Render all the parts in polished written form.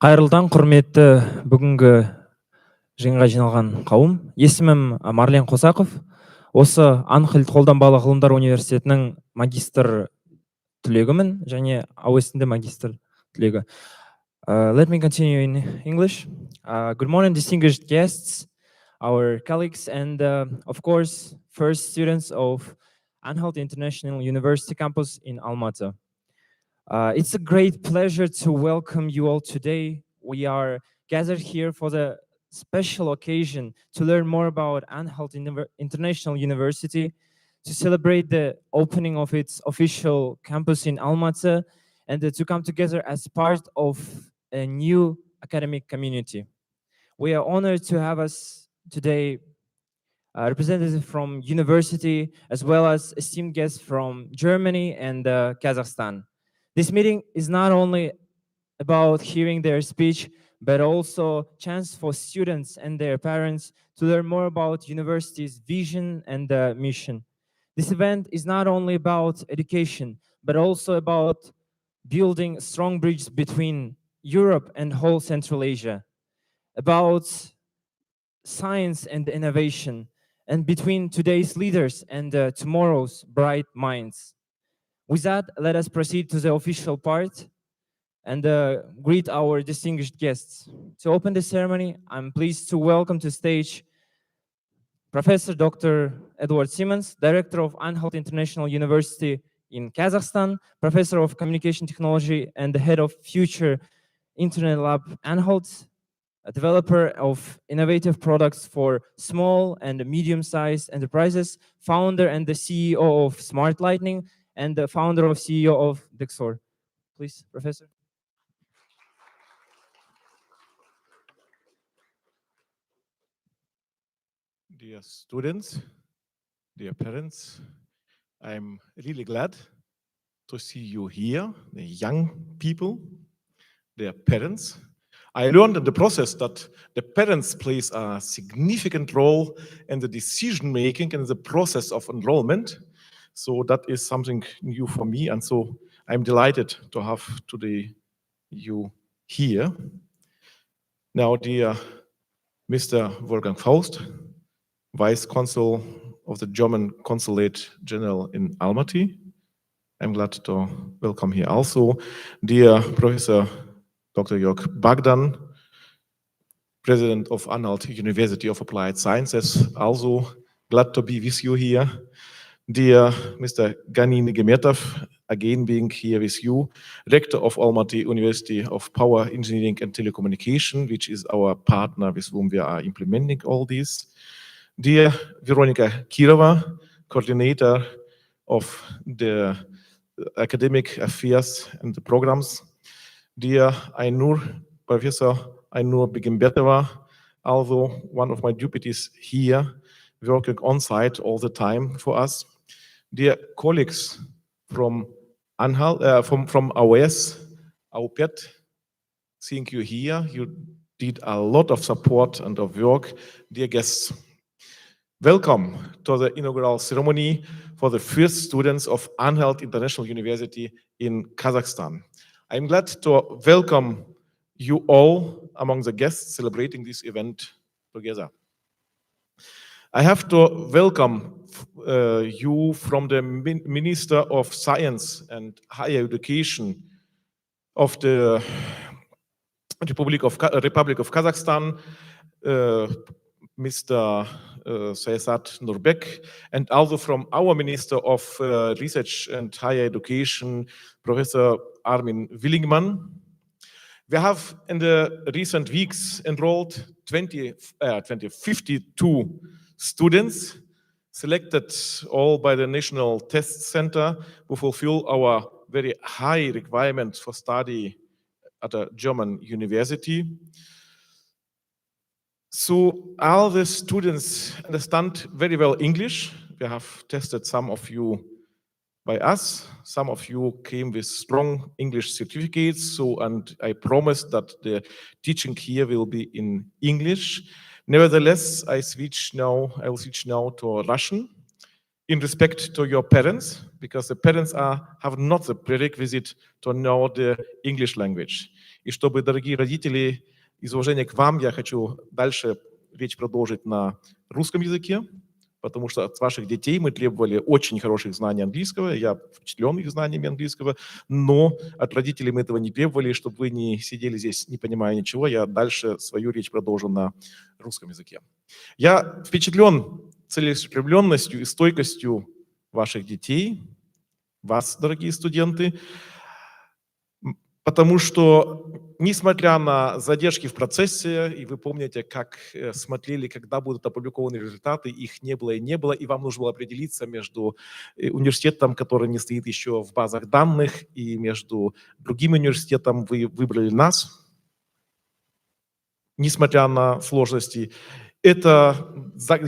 Қайырлы таң, құрметті бүгінгі жиынға жиналған қауым. Есімім Марлен Қосақов. Осы Анхельд қолданбалы ғылымдар университетінің магистр түлегімін және ауесінде магистр түлегі. Let me continue in English. Good morning, distinguished guests, our colleagues, and of course, first students of Anhalt International University campus in Almaty. It's a great pleasure to welcome you all today. We are gathered here for the special occasion to learn more about Anhalt International University, to celebrate the opening of its official campus in Almaty, and to come together as part of a new academic community. We are honored to have us today representatives from university, as well as esteemed guests from Germany and Kazakhstan. This meeting is not only about hearing their speech, but also chance for students and their parents to learn more about university's vision and mission. This event is not only about education, but also about building strong bridges between Europe and whole Central Asia, about science and innovation, and between today's leaders and tomorrow's bright minds. With that, let us proceed to the official part and greet our distinguished guests. To open the ceremony, I'm pleased to welcome to stage Professor Dr. Edward Siemens, Director of Anhalt International University in Kazakhstan, Professor of Communication Technology and the Head of Future Internet Lab Anhalt, a developer of innovative products for small and medium-sized enterprises, founder and the CEO of Smart Lightning, and the founder of CEO of Dexor. Please, Professor. Dear students, dear parents, I'm really glad to see you here, the young people, their parents. I learned in the process that the parents plays a significant role in the decision-making and the process of enrollment. So that is something new for me, and so I'm delighted to have today you here. Now, dear Mr. Wolfgang Faust, Vice Consul of the German Consulate General in Almaty, I'm glad to welcome here also. Dear Professor Dr. Jörg Bagdan, President of Anhalt University of Applied Sciences, also glad to be with you here. Dear Mr. Ganin Gemetov, again being here with you, Rector of Almaty University of Power Engineering and Telecommunication, which is our partner with whom we are implementing all this. Dear Veronika Kirova, Coordinator of the Academic Affairs and the Programs. Dear Professor Ainur Begimbertova, although one of my deputies here, working on site all the time for us. Dear colleagues from Anhalt, from AOS, AUPET, seeing you here, you did a lot of support and of work. Dear guests, welcome to the inaugural ceremony for the first students of Anhalt International University in Kazakhstan. I'm glad to welcome you all among the guests celebrating this event together. I have to welcome you from the Minister of Science and Higher Education of the Republic of Kazakhstan, Mr. Sayasat Nurbek, and also from our Minister of Research and Higher Education, Professor Armin Willingman. We have in the recent weeks enrolled 52 students, selected all by the National Test Center, who fulfill our very high requirements for study at a German university. So all the students understand very well English. We have tested some of you by us. Some of you came with strong English certificates. And I promise that the teaching here will be in English. Nevertheless, I will switch now to Russian in respect to your parents, because the parents have not the prerequisite to know the English language. И чтобы, дорогие родители, из уважения к вам, я хочу дальше речь продолжить на русском языке, потому что от ваших детей мы требовали очень хороших знаний английского, я впечатлен их знаниями английского, но от родителей мы этого не требовали, чтобы вы не сидели здесь, не понимая ничего, я дальше свою речь продолжу на русском языке. Я впечатлен целеустремленностью и стойкостью ваших детей, вас, дорогие студенты, потому что, несмотря на задержки в процессе, и вы помните, как смотрели, когда будут опубликованы результаты, их не было, и вам нужно было определиться между университетом, который не стоит еще в базах данных, и между другим университетом, вы выбрали нас, несмотря на сложности. Это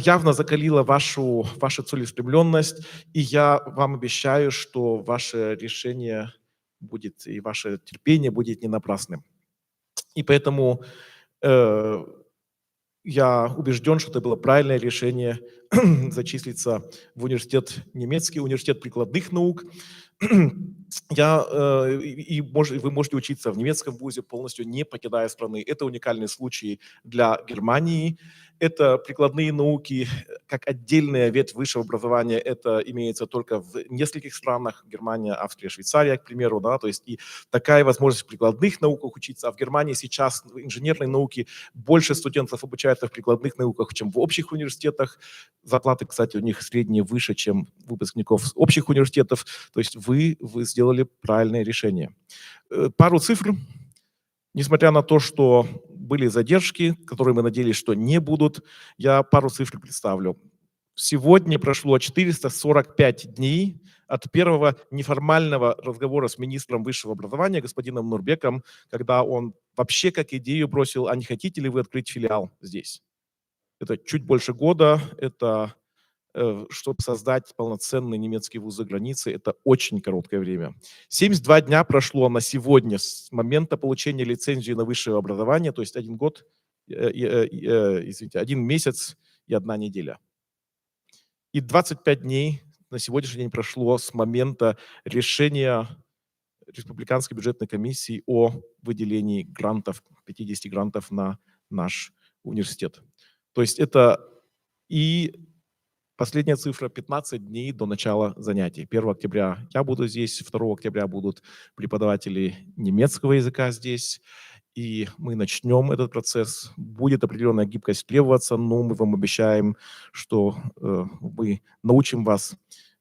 явно закалило вашу целеустремленность, и я вам обещаю, что ваше решение будет, и ваше терпение будет не напрасным. И поэтому я убежден, что это было правильное решение зачислиться в университет немецкий, университет прикладных наук. Вы можете учиться в немецком вузе, полностью не покидая страны. Это уникальный случай для Германии. Это прикладные науки, как отдельная ветвь высшего образования, это имеется только в нескольких странах, Германия, Австрия, Швейцария, к примеру, да, то есть и такая возможность в прикладных науках учиться, а в Германии сейчас в инженерной науке больше студентов обучаются в прикладных науках, чем в общих университетах. Зарплаты, кстати, у них средние выше, чем выпускников общих университетов, то есть вы сделали правильное решение. Пару цифр. Несмотря на то, что были задержки, которые мы надеялись, что не будут, я пару цифр представлю. Сегодня прошло 445 дней от первого неформального разговора с министром высшего образования, господином Нурбеком, когда он вообще как идею бросил, а не хотите ли вы открыть филиал здесь? Это чуть больше года, это чтобы создать полноценный немецкий вуз за границей, это очень короткое время. 72 дня прошло на сегодня с момента получения лицензии на высшее образование, то есть 1 год, 1 месяц и 1 неделя. И 25 дней на сегодняшний день прошло с момента решения Республиканской бюджетной комиссии о выделении грантов, 50 грантов на наш университет. То есть это и последняя цифра — 15 дней до начала занятий. 1 октября я буду здесь, 2 октября будут преподаватели немецкого языка здесь, и мы начнем этот процесс. Будет определенная гибкость требоваться, но мы вам обещаем, что мы научим вас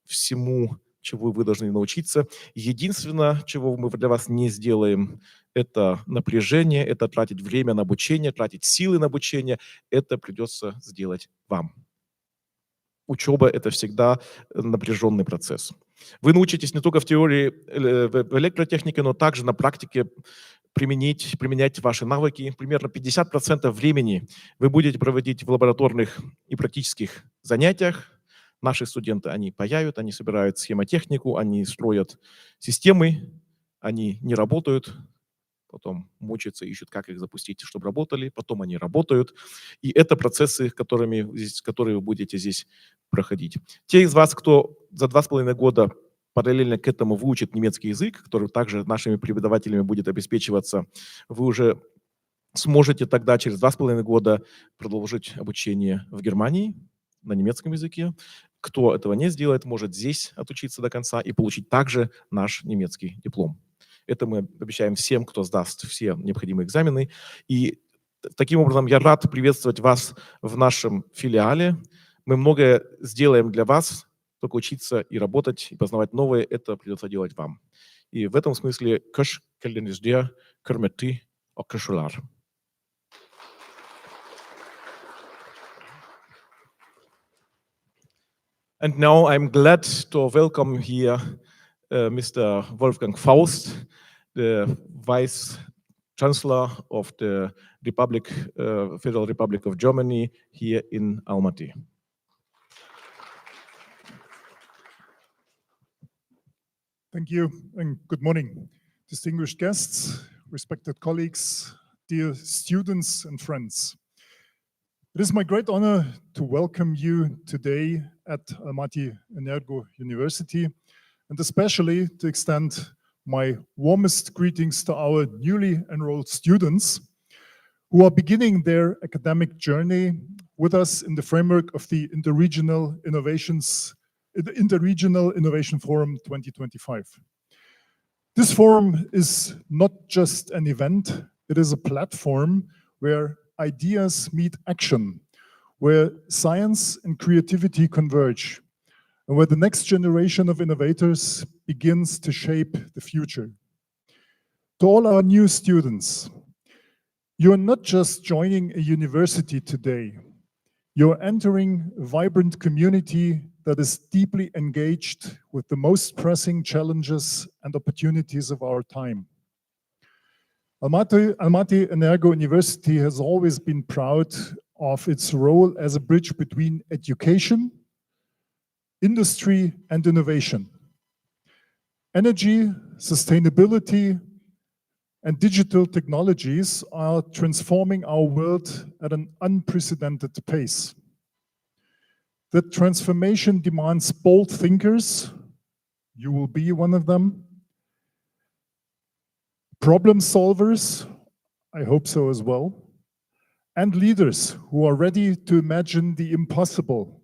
всему, чего вы должны научиться. Единственное, чего мы для вас не сделаем, это напряжение, это тратить время на обучение, тратить силы на обучение. Это придется сделать вам. Учеба — это всегда напряженный процесс. Вы научитесь не только в теории в электротехнике, но также на практике применять ваши навыки. Примерно 50% времени вы будете проводить в лабораторных и практических занятиях. Наши студенты, они паяют, они собирают схемотехнику, они строят системы, они не работают, потом мучаются, ищут, как их запустить, чтобы работали, потом они работают. И это процессы, которые вы будете здесь проходить. Те из вас, кто за 2,5 года параллельно к этому выучит немецкий язык, который также нашими преподавателями будет обеспечиваться, вы уже сможете тогда через 2,5 года продолжить обучение в Германии на немецком языке. Кто этого не сделает, может здесь отучиться до конца и получить также наш немецкий диплом. Это мы обещаем всем, кто сдаст все необходимые экзамены. И таким образом я рад приветствовать вас в нашем филиале. Мы многое сделаем для вас, только учиться и работать, и познавать новое, это придется делать вам. И в этом смысле «Kös kellenisdia körmeti okeshular». And now I'm glad to welcome here Mr. Wolfgang Faust, the Vice Chancellor of the Federal Republic of Germany here in Almaty. Thank you and good morning, distinguished guests, respected colleagues, dear students and friends. It is my great honor to welcome you today at Almaty Energo University, and especially to extend my warmest greetings to our newly enrolled students who are beginning their academic journey with us in the framework of the Interregional Innovation Forum 2025. This forum is not just an event, it is a platform where ideas meet action, where science and creativity converge, and where the next generation of innovators begins to shape the future. To all our new students, you are not just joining a university today, you're entering a vibrant community that is deeply engaged with the most pressing challenges and opportunities of our time. Almaty Energo University has always been proud of its role as a bridge between education, industry, and innovation. Energy, sustainability, and digital technologies are transforming our world at an unprecedented pace. That transformation demands bold thinkers, you will be one of them, problem solvers, I hope so as well, and leaders who are ready to imagine the impossible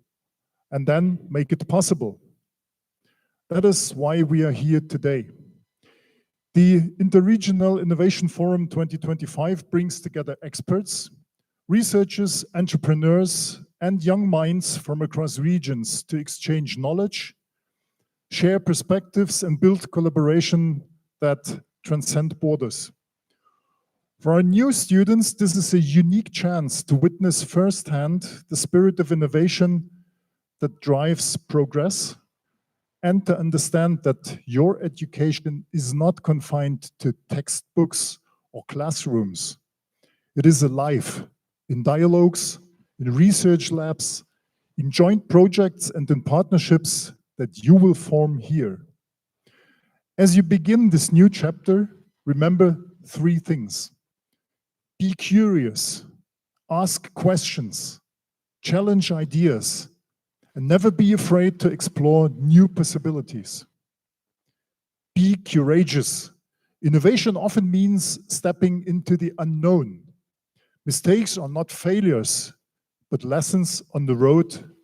and then make it possible. That is why we are here today. The Interregional Innovation Forum 2025 brings together experts, researchers, entrepreneurs, and young minds from across regions to exchange knowledge, share perspectives, and build collaboration that transcend borders. For our new students, this is a unique chance to witness firsthand the spirit of innovation that drives progress, and to understand that your education is not confined to textbooks or classrooms. It is alive in dialogues, in research labs, in joint projects, and in partnerships that you will form here. As you begin this new chapter, remember 3 things. Be curious, ask questions, challenge ideas, and never be afraid to explore new possibilities. Be courageous. Innovation often means stepping into the unknown. Mistakes are not failures, but lessons on the road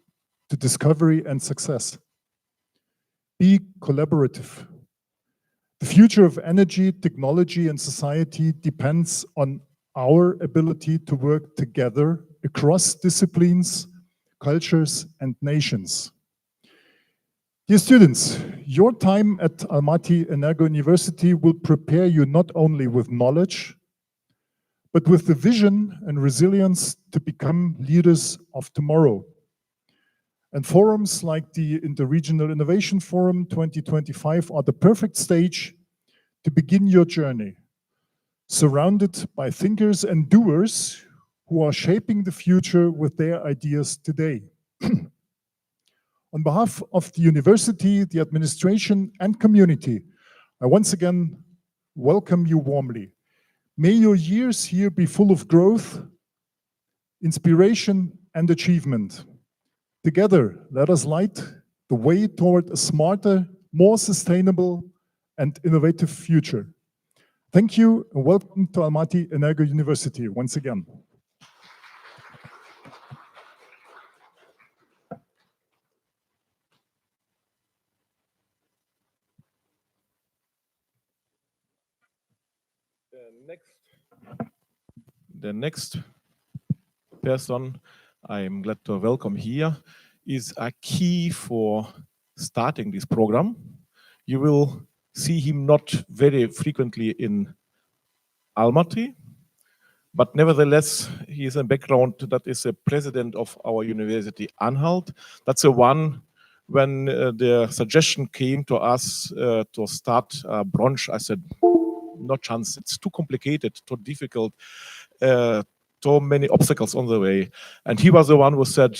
to discovery and success. Be collaborative. The future of energy, technology, and society depends on our ability to work together across disciplines, cultures, and nations. Dear students, your time at Almaty Energo University will prepare you not only with knowledge, but with the vision and resilience to become leaders of tomorrow. And forums like the Interregional Innovation Forum 2025 are the perfect stage to begin your journey, surrounded by thinkers and doers who are shaping the future with their ideas today. On behalf of the university, the administration, and community, I once again welcome you warmly. May your years here be full of growth, inspiration, and achievement. Together, let us light the way toward a smarter, more sustainable, and innovative future. Thank you, and welcome to Almaty Energo University once again. The next person I'm glad to welcome here is a key for starting this program. You will see him not very frequently in Almaty, but nevertheless, he is a background that is a president of our university, Anhalt. That's the one when the suggestion came to us to start a branch. I said, no chance, it's too complicated, too difficult. So many obstacles on the way. And he was the one who said,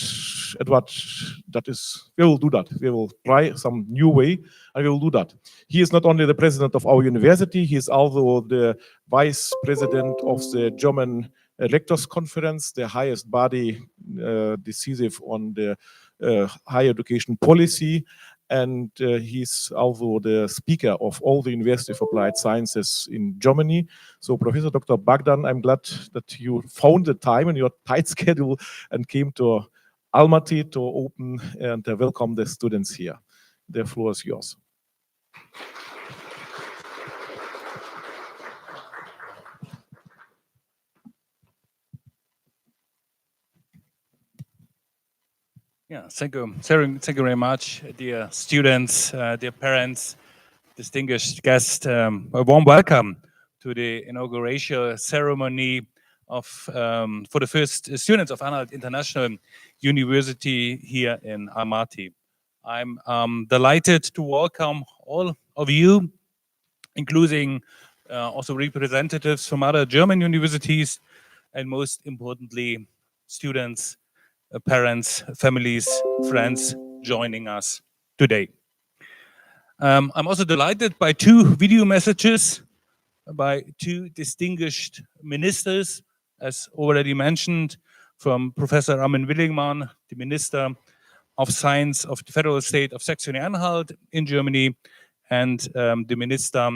Edward, we will do that. We will try some new way and we will do that. He is not only the president of our university, he is also the vice president of the German Rectors Conference, the highest body decisive on the higher education policy. And he's also the speaker of all the University of Applied Sciences in Germany. So Professor Dr. Bagdan, I'm glad that you found the time in your tight schedule and came to Almaty to open and welcome the students here. The floor is yours. Yeah, thank you very much, dear students, dear parents, distinguished guests. A warm welcome to the inauguration ceremony of for the first students of Anhalt International University here in Almaty. I'm delighted to welcome all of you, including also representatives from other German universities, and most importantly, students, parents, families, friends joining us today. I'm also delighted by two video messages by two distinguished ministers, as already mentioned, from Professor Armin Willingmann, the Minister of Science of the Federal State of Saxony-Anhalt in Germany, and the Minister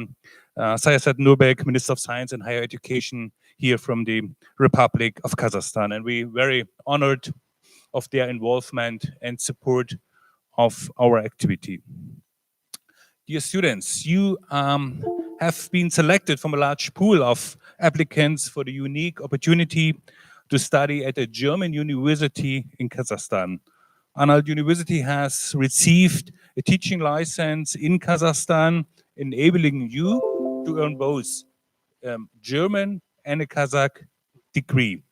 Sayasat Nurbek, Minister of Science and Higher Education here from the Republic of Kazakhstan. And we're very honored of their involvement and support of our activity. Dear students, you have been selected from a large pool of applicants for the unique opportunity to study at a German university in Kazakhstan. Anhalt University has received a teaching license in Kazakhstan, enabling you to earn both German and a Kazakh degree.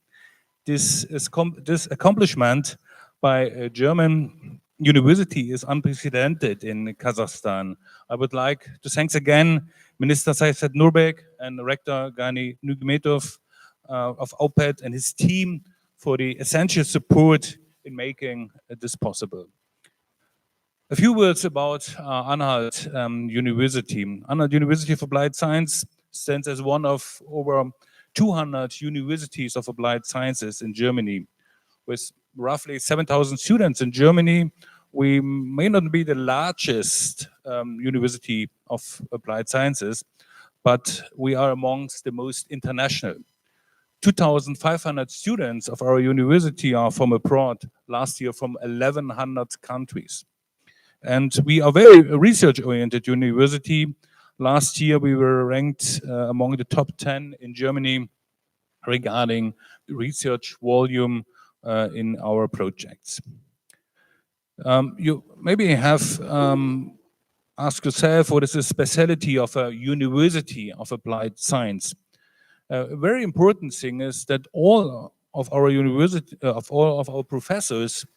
This accomplishment by a German university is unprecedented in Kazakhstan. I would like to thank again Minister Sayasat Nurbek and Rector Gani Nugimetov of OPED and his team for the essential support in making this possible. A few words about Anhalt University. Anhalt University of Applied Science stands as one of over 200 universities of applied sciences in Germany. With roughly 7,000 students in Germany, we may not be the largest university of applied sciences, but we are amongst the most international. 2,500 students of our university are from abroad, last year from 1,100 countries. And we are a very research-oriented university. Last year, we were ranked among the top 10 in Germany regarding the research volume in our projects. You maybe have asked yourself, what is the specialty of a university of applied science? A very important thing is that all of our university, all of our professors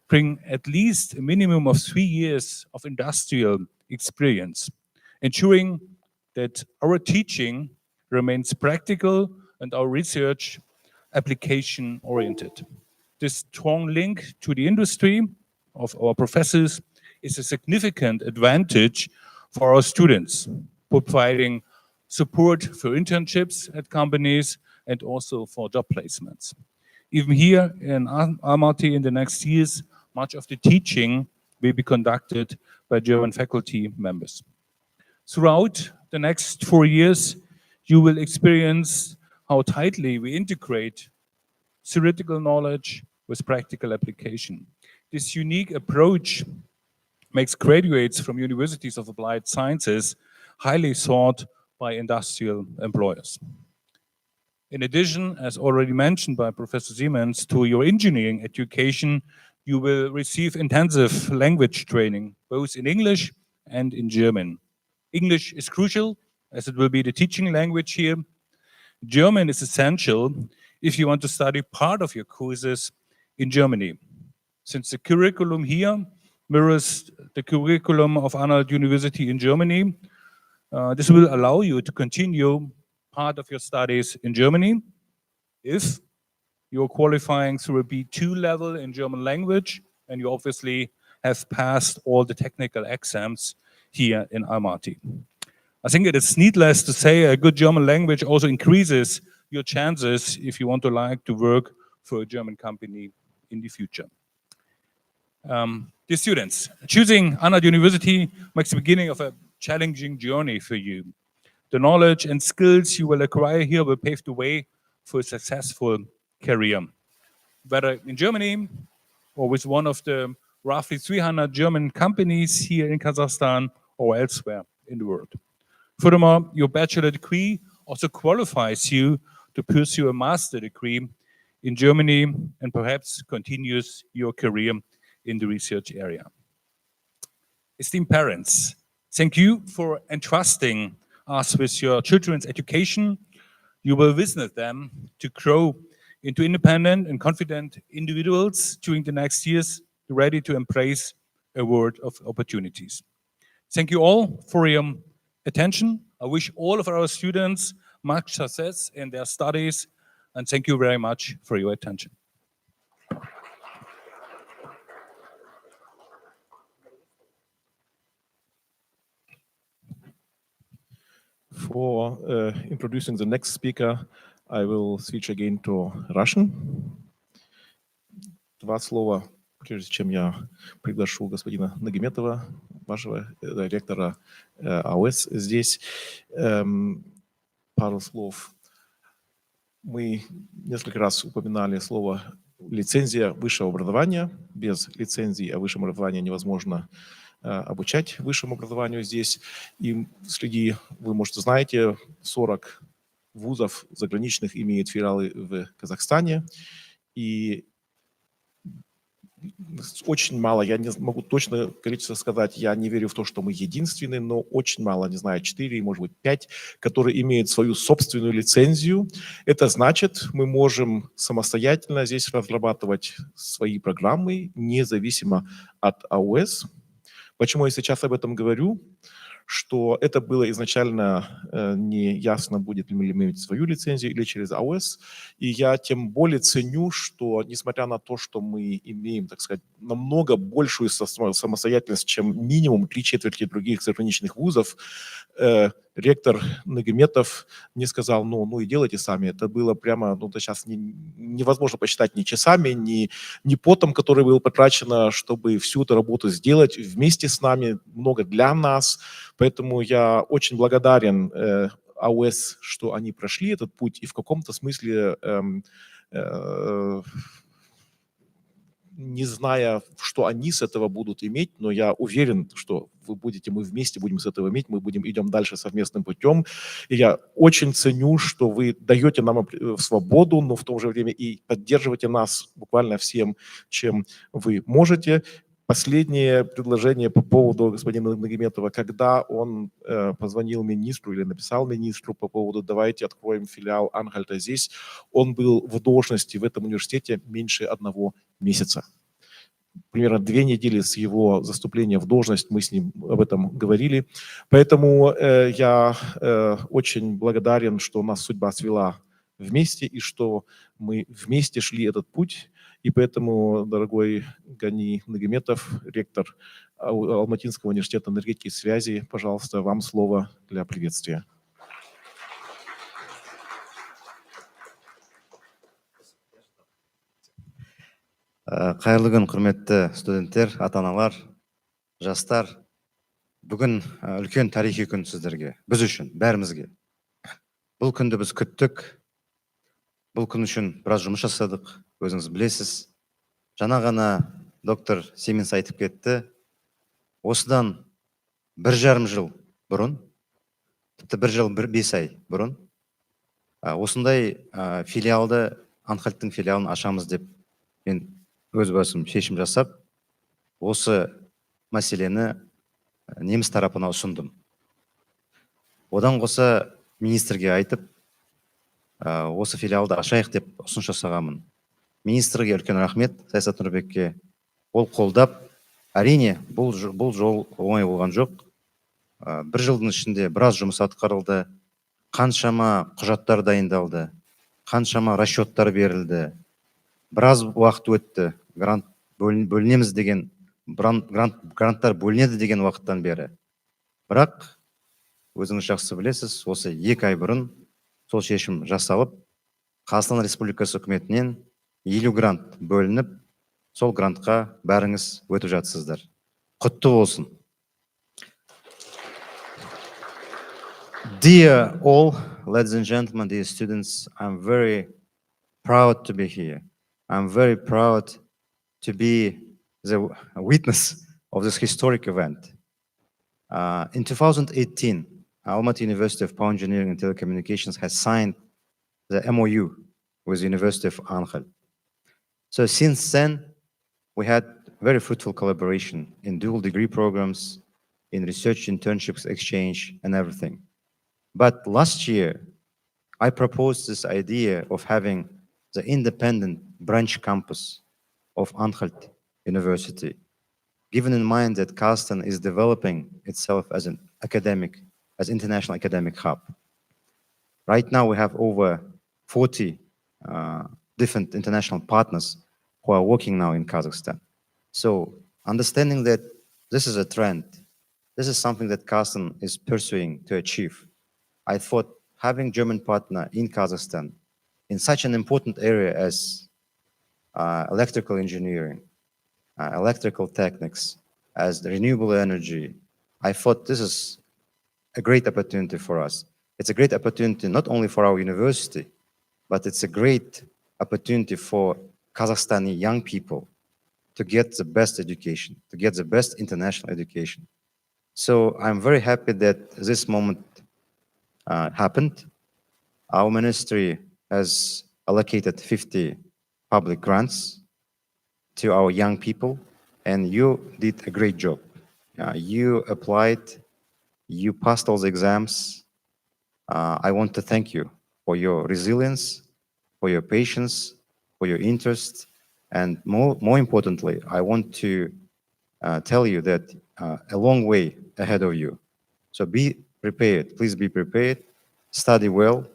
bring at least a minimum of 3 years of industrial experience, ensuring that our teaching remains practical and our research application-oriented. This strong link to the industry of our professors is a significant advantage for our students, providing support for internships at companies, and also for job placements. Even here in Almaty in the next years, much of the teaching will be conducted by German faculty members. Throughout the next 4 years, you will experience how tightly we integrate theoretical knowledge with practical application. This unique approach makes graduates from universities of applied sciences highly sought by industrial employers. In addition, as already mentioned by Professor Siemens, to your engineering education, you will receive intensive language training, both in English and in German. English is crucial, as it will be the teaching language here. German is essential if you want to study part of your courses in Germany. Since the curriculum here mirrors the curriculum of Arnold University in Germany, this will allow you to continue part of your studies in Germany if you're qualifying through a B2 level in German language and you obviously have passed all the technical exams here in Almaty. I think it is needless to say a good German language also increases your chances if you want to like to work for a German company in the future. Dear students, choosing Arnold University makes the beginning of a challenging journey for you. The knowledge and skills you will acquire here will pave the way for a successful career. Whether in Germany or with one of the roughly 300 German companies here in Kazakhstan or elsewhere in the world. Furthermore, your bachelor degree also qualifies you to pursue a master degree in Germany and perhaps continues your career in the research area. Esteemed parents, thank you for entrusting us with your children's education. You will witness them to grow into independent and confident individuals during the next years, ready to embrace a world of opportunities. Thank you all for your attention. I wish all of our students much success in their studies, and thank you very much for your attention. For introducing the next speaker, I will switch again to Russian. Два слова, прежде чем я приглашу господина Нагиметова, вашего ректора АОС здесь. Пару слов. Мы несколько раз упоминали слово лицензия высшего образования. Без лицензии о высшем образовании невозможно обучать высшему образованию здесь. И среди, вы, может, знаете, 40 вузов заграничных имеют филиалы в Казахстане. И очень мало, я не могу точно количество сказать, я не верю в то, что мы единственные, но очень мало, не знаю, 4, может быть, 5, которые имеют свою собственную лицензию. Это значит, мы можем самостоятельно здесь разрабатывать свои программы, независимо от АОС. Почему я сейчас об этом говорю? Что это было изначально не ясно, будет ли мы иметь свою лицензию или через АОС. И я тем более ценю, что несмотря на то, что мы имеем, так сказать, намного большую самостоятельность, чем минимум 3/4 других заграничных вузов, ректор Нагиметов мне сказал, ну и делайте сами. Это было прямо, это сейчас невозможно посчитать ни часами, ни потом, который был потрачено, чтобы всю эту работу сделать вместе с нами, много для нас. Поэтому я очень благодарен АОС, что они прошли этот путь и в каком-то смысле, не зная, что они с этого будут иметь, но я уверен, что мы вместе будем с этого иметь, мы идем дальше совместным путем. И я очень ценю, что вы даете нам свободу, но в то же время и поддерживаете нас буквально всем, чем вы можете. Последнее предложение по поводу господина Нагиметова, когда он позвонил министру или написал министру по поводу «давайте откроем филиал Анхальта здесь», он был в должности в этом университете меньше 1 месяца. Примерно 2 недели с его заступления в должность мы с ним об этом говорили. Поэтому я очень благодарен, что нас судьба свела вместе и что мы вместе шли этот путь. И поэтому, дорогой Гани Нагиметов, ректор Алматинского университета энергетики и связи, пожалуйста, вам слово для приветствия. Қайырлы күн, құрметті студенттер, ата-аналар, жастар. Бүгін үлкен тарихи күн сіздерге, біз үшін, бәрімізге. Бұл күнді біз күттік. Бұл күн үшін біраз жұмыс жасадық, өзіңіз білесіз. Жаңа ғана доктор Сименс айтып кетті. Осыдан 1,5 жыл бұрын, тіпті 1 жыл 5 ай бұрын, осындай филиалды, Анхальттың филиалын ашамыз деп мен өз басым шешім жасап, осы мәселені неміс тарапына ұсындым. Одан қоса министрге айтып, осы филиалды ашайық деп ұсыныс жасағанмын. Министрге үлкен рахмет, Саясат Нұрбекке. Ол қолдап, әрине, бұл жол оңай болған жоқ. 1 жылдың ішінде біраз жұмыс атқарылды, қаншама құжаттар дайындалды, қаншама расчеттар берілді, біраз уақыт өтті, грант бөлінеміз деген, гранттар бөлінеді деген уақыттан бері. Бірақ, өзіңіз жақсы білесіз, осы 2 ай бұрын сол шешім жасалып, Қазақстан Республикасы үкіметінен 50 грант бөлініп, сол грантқа бәріңіз өтіп жатсыздар. Құтты болсын. Dear all, ladies and gentlemen, dear students, I'm very proud to be here. I'm very proud to be the witness of this historic event. In 2018, Almaty University of Power Engineering and Telecommunications has signed the MOU with the University of Anhalt. So since then, we had very fruitful collaboration in dual degree programs, in research internships exchange and everything. But last year, I proposed this idea of having the independent branch campus of Anhalt University, given in mind that Kazakhstan is developing itself as an international academic hub. Right now, we have over 40 different international partners who are working now in Kazakhstan. So understanding that this is a trend, this is something that Kazakhstan is pursuing to achieve, I thought having German partner in Kazakhstan in such an important area as electrical engineering, electrical techniques, as renewable energy, I thought this is a great opportunity for us. It's a great opportunity not only for our university, but it's a great opportunity for Kazakhstani young people to get the best education, to get the best international education. So I'm very happy that this moment happened. Our ministry has allocated 50 public grants to our young people, and you did a great job. You applied, you passed all the exams. I want to thank you for your resilience, for your patience, for your interest, and more importantly, I want to tell you that a long way ahead of you. So be prepared, please be prepared, study well.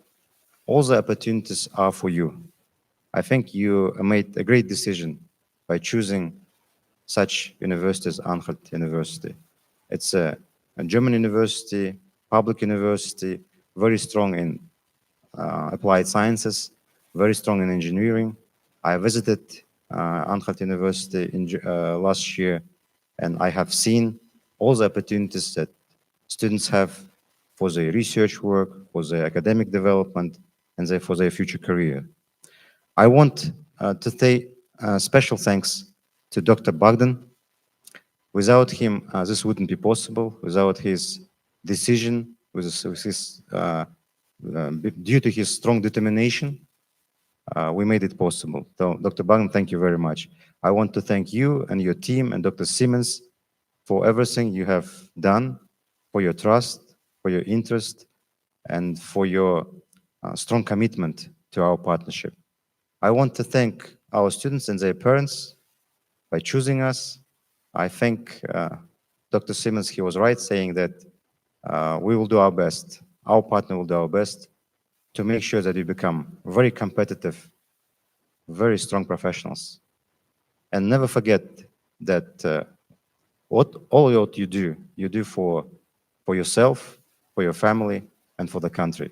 All the opportunities are for you. I think you made a great decision by choosing such university as Anhalt University. It's a German university, public university, very strong in applied sciences, very strong in engineering. I visited Anhalt University in last year, and I have seen all the opportunities that students have for their research work, for their academic development, and for their future career. I want to say special thanks to Dr. Bogdan. Without him, this wouldn't be possible. Without his decision, due to his strong determination, we made it possible. So, Dr. Bogdan, thank you very much. I want to thank you and your team and Dr. Siemens for everything you have done, for your trust, for your interest, and for your strong commitment to our partnership. I want to thank our students and their parents by choosing us. I think Dr. Siemens, he was right saying that we will do our best, our partner will do our best to make sure that we become very competitive, very strong professionals. And never forget that all what you do for yourself, for your family, and for the country.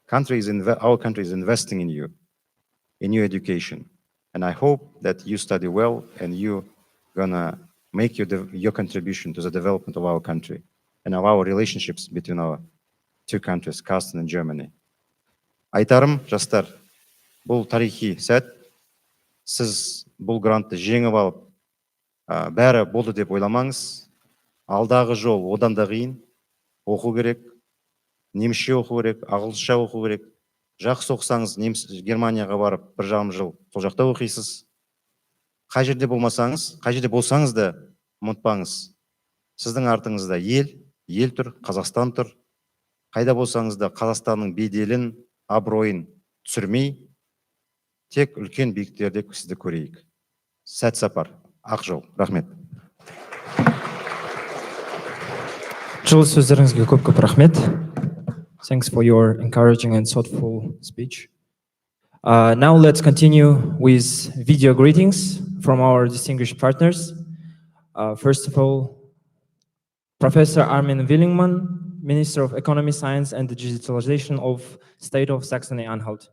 Our country is investing in you, in your education. And I hope that you study well and you gonna make your contribution to the development of our country and of our relationships between our two countries, Kazakhstan and Germany. Айтарым, жастар, бұл тарихи сәт, сіз бұл грантты жеңіп алып, бәрі болды деп ойламаңыз. Алдағы жол одан да қиын. Оқу керек, немісше оқу керек, ағылшынша оқу керек. Жақсы оқысаңыз, Германияға барып, 1,5 жыл сол жақта оқисыз. Қай жерде болмасаңыз, қай жерде болсаңыз да ұмытпаңыз. Сіздің артыңызда ел тұр, Қазақстан тұр. Қайда болсаңыз да Қазақстанның беделін, абыройын түсірмей, тек үлкен биіктерде сізді көрейік. Сәт сапар, ақ жол. Рахмет. Жылы сөздеріңізге көп рахмет. Thanks for your encouraging and thoughtful speech. Now let's continue with video greetings from our distinguished partners. First of all, Professor Armin Willingman, Minister of Economy, Science and Digitalization of State of Saxony-Anhalt.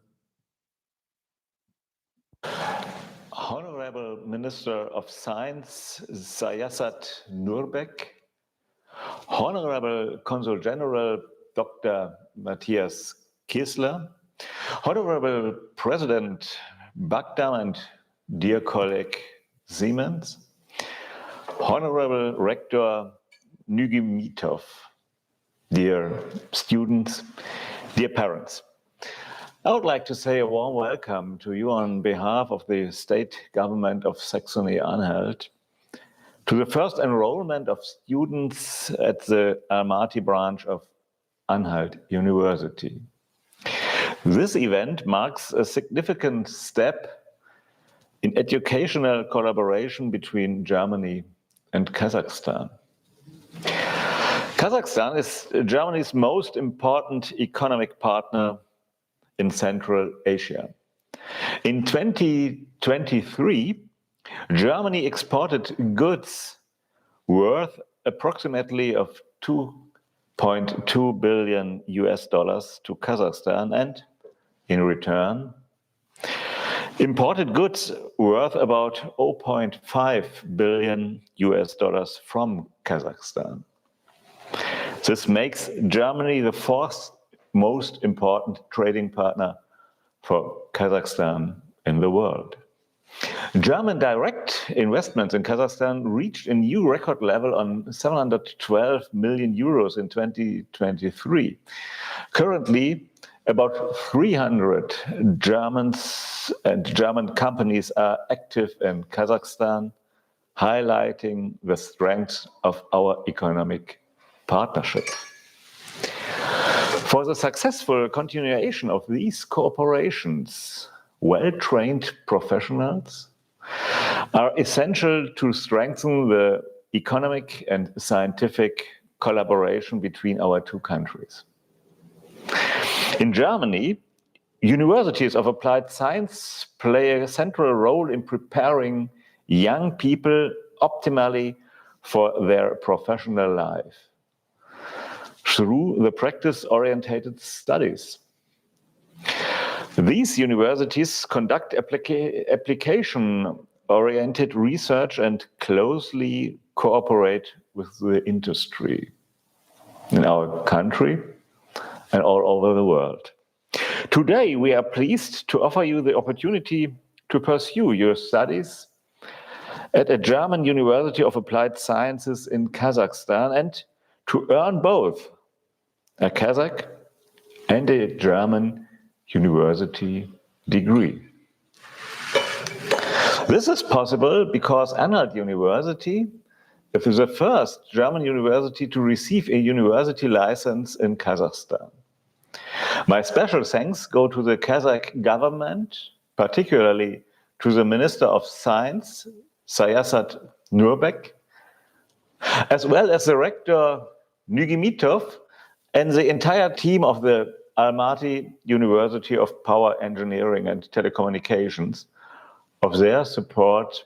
Honorable Minister of Science, Sayasat Nurbeck, Honorable Consul General Dr. Matthias Kiesler, Honorable President Bagdam and dear colleague Siemens, Honorable Rector Nugimitov, dear students, dear parents. I would like to say a warm welcome to you on behalf of the state government of Saxony-Anhalt to the first enrollment of students at the Almaty branch of Anhalt University. This event marks a significant step in educational collaboration between Germany and Kazakhstan. Kazakhstan is Germany's most important economic partner in Central Asia. In 2023, Germany exported goods worth approximately of $2.2 billion to Kazakhstan, and in return, imported goods worth about $0.5 billion from Kazakhstan. This makes Germany the fourth most important trading partner for Kazakhstan in the world. German direct investments in Kazakhstan reached a new record level on 712 million euros in 2023. Currently, about 300 Germans and German companies are active in Kazakhstan, highlighting the strength of our economic partnership. For the successful continuation of these cooperations, well-trained professionals are essential to strengthen the economic and scientific collaboration between our two countries. In Germany, universities of applied science play a central role in preparing young people optimally for their professional life through the practice-oriented studies. These universities conduct application-oriented research and closely cooperate with the industry in our country and all over the world. Today, we are pleased to offer you the opportunity to pursue your studies at a German University of Applied Sciences in Kazakhstan and to earn both a Kazakh and a German university degree. This is possible because Anhalt University is the first German university to receive a university license in Kazakhstan. My special thanks go to the Kazakh government, particularly to the Minister of Science, Sayasat Nurbeck, as well as the Rector Nugimitov and the entire team of the Almaty University of Power Engineering and Telecommunications of their support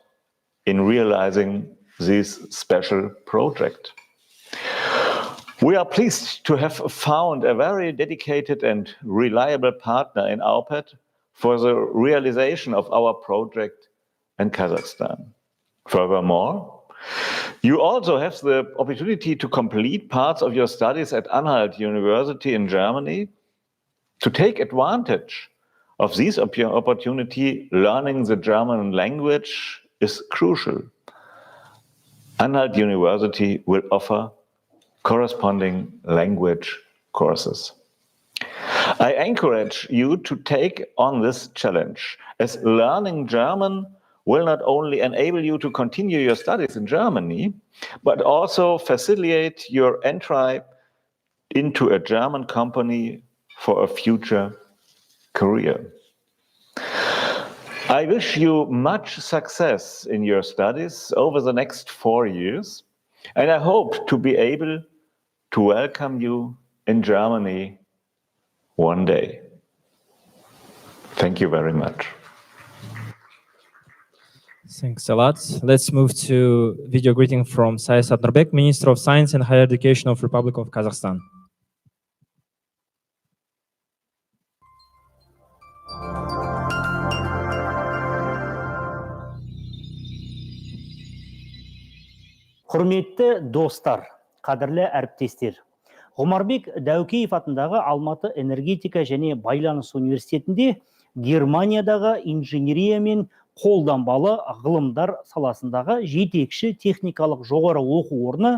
in realizing this special project. We are pleased to have found a very dedicated and reliable partner in AUPET for the realization of our project and Kazakhstan. Furthermore, you also have the opportunity to complete parts of your studies at Anhalt University in Germany. To take advantage of this opportunity, learning the German language is crucial. Anhalt University will offer corresponding language courses. I encourage you to take on this challenge, as learning German will not only enable you to continue your studies in Germany, but also facilitate your entry into a German company for a future career. I wish you much success in your studies over the next 4 years, and I hope to be able to welcome you in Germany one day. Thank you very much. Thanks a lot. Let's move to video greeting from Sayasat Nurbek, Minister of Science and Higher Education of Republic of Kazakhstan. Құрметті достар, қадірлі әріптестер. Ғұмарбек Дәукеев атындағы Алматы энергетика және байланыс университетінде Германиядағы инженерия мен қолданбалы ғылымдар саласындағы жетекші техникалық жоғары оқу орны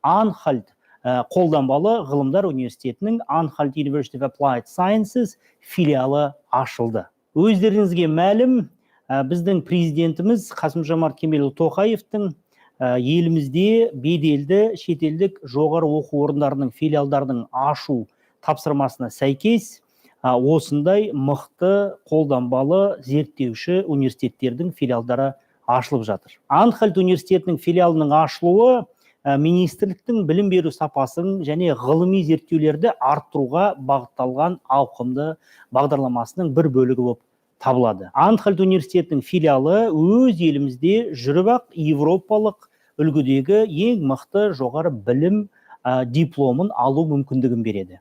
Анхальт қолданбалы ғылымдар университетінің Анхальт University of Applied Sciences филиалы ашылды. Өздеріңізге мәлім, біздің президентіміз Қасым-Жомарт Кемелұлы Тоқаевтың елімізде беделді шетелдік жоғары оқу орындарының филиалдардың ашу тапсырмасына сәйкес осындай мықты қолданбалы зерттеуші университеттердің филиалдары ашылып жатыр. Анхальт университетінің филиалының ашылуы министрліктің білім беру сапасын және ғылыми зерттеулерді арттыруға бағытталған ауқымды бағдарламасының бір бөлігі болып табылады. Анхальт университетінің филиалы өз елімізде жүріп-ақ европалық үлгідегі ең мықты жоғары білім дипломын алу мүмкіндігін береді.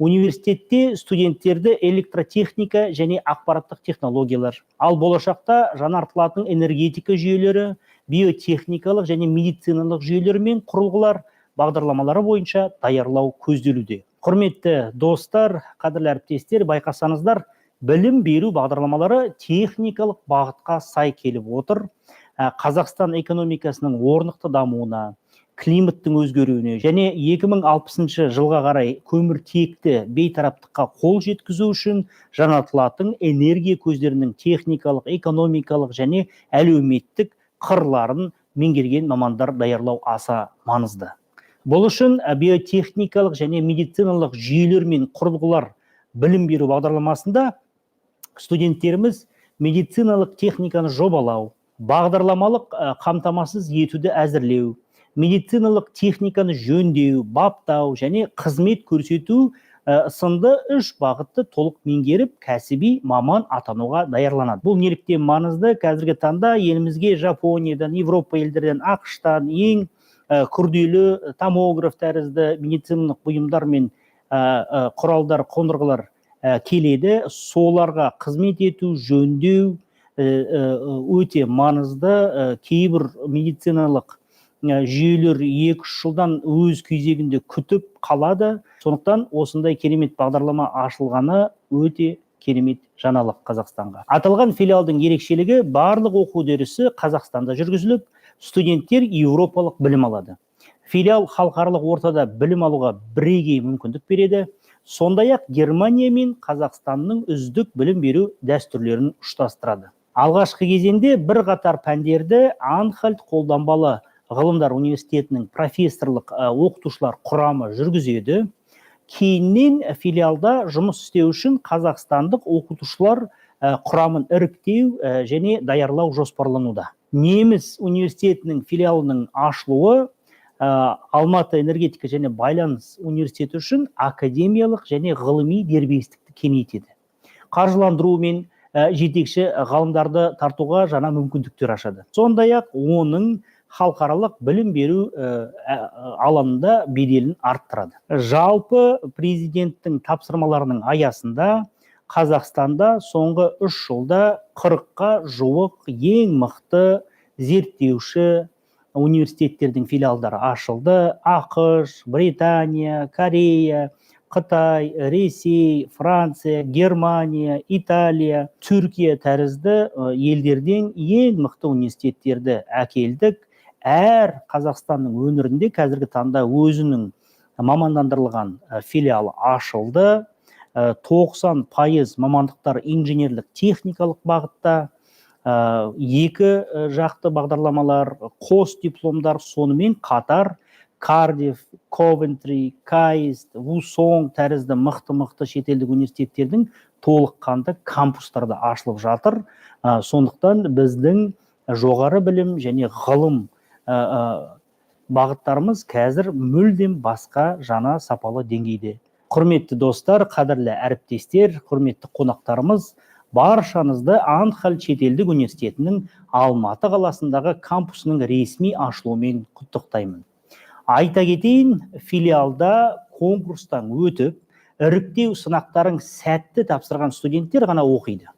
Университетте студенттерді электротехника және ақпараттық технологиялар, ал болашақта жаңартылатын энергетика жүйелері, биотехникалық және медициналық жүйелер мен құрылғылар бағдарламалары бойынша даярлау көзделуде. Құрметті достар, қадірлі әріптестер, байқасаңыздар, білім беру бағдарламалары техникалық бағытқа сай келіп отыр. Қазақстан экономикасының орнықты дамуына, климаттың өзгеруіне және 2060 жылға қарай көміртекті бейтараптыққа қол жеткізу үшін жаңартылатын энергия көздерінің техникалық, экономикалық және әлеуметтік қырларын меңгерген мамандар даярлау аса маңызды. Бұл үшін биотехникалық және медициналық жүйелер мен құрылғылар білім беру бағдарламасында студенттеріміз медициналық техниканы жобалау, бағдарламалық қамтамасыз етуді әзірлеу, медициналық техниканы жөндеу, баптау және қызмет көрсету сынды 3 бағытты толық меңгеріп, кәсіби маман атануға даярланады. Бұл неліктен маңызды? Қазіргі таңда елімізге Жапониядан, Европа елдерден, ақш-тан ең күрделі томограф тәрізді медициналық бұйымдар мен құралдар, қондырғылар келеді. Соларға қызмет ету, жөндеу өте маңызды. Кейбір медициналық жүйелер 2-3 жылдан өз кезегінде күтіп қалады. Сондықтан осындай керемет бағдарлама ашылғаны өте керемет жаңалық Қазақстанға. Аталған филиалдың ерекшелігі барлық оқу үдерісі Қазақстанда жүргізіліп, студенттер европалық білім алады. Филиал халықаралық ортада білім алуға бірегей мүмкіндік береді. Сондай-ақ Германия мен Қазақстанның үздік білім беру дәстүрлерін ұштастырады. Алғашқы кезеңде бір қатар пәндерді Анхальт қолданбалы ғылымдар университетінің профессорлық оқытушылар құрамы жүргізеді. Кейіннен филиалда жұмыс істеу үшін қазақстандық оқытушылар құрамын іріктеу және даярлау жоспарлануда. Неміс университетінің филиалының ашылуы Алматы энергетика және байланыс университеті үшін академиялық және ғылыми дербестікті кеңейтеді. Қаржыландыру мен жетекші ғалымдарды тартуға жаңа мүмкіндіктер ашады. Сондай-ақ оның халықаралық білім беру алаңында беделін арттырады. Жалпы президенттің тапсырмаларының аясында Қазақстанда соңғы 3 жылда 40-қа жуық ең мықты зерттеуші университеттердің филиалдары ашылды. ақш, Британия, Корея, Қытай, Ресей, Франция, Германия, Италия, Түркия тәрізді елдерден ең мықты университеттерді әкелдік. Әр Қазақстанның өңірінде қазіргі таңда өзінің мамандандырылған филиалы ашылды. 90% мамандықтар инженерлік техникалық бағытта, екі жақты бағдарламалар, қос дипломдар, сонымен қатар Кардиф, Ковентри, Кайст, Вусон тәрізді мықты шетелдік университеттердің толыққанды кампустарда ашылып жатыр. Сондықтан біздің жоғары білім және ғылым бағыттарымыз қазір мүлдем басқа жаңа сапалы деңгейде. Құрметті достар, қадірлі әріптестер, құрметті қонақтарымыз, баршаңызды Анхал шетелдік университетінің Алматы қаласындағы кампусының ресми ашылуымен құттықтаймын. Айта кетейін, филиалда конкурстан өтіп, іріктеу сынақтарын сәтті тапсырған студенттер ғана оқиды.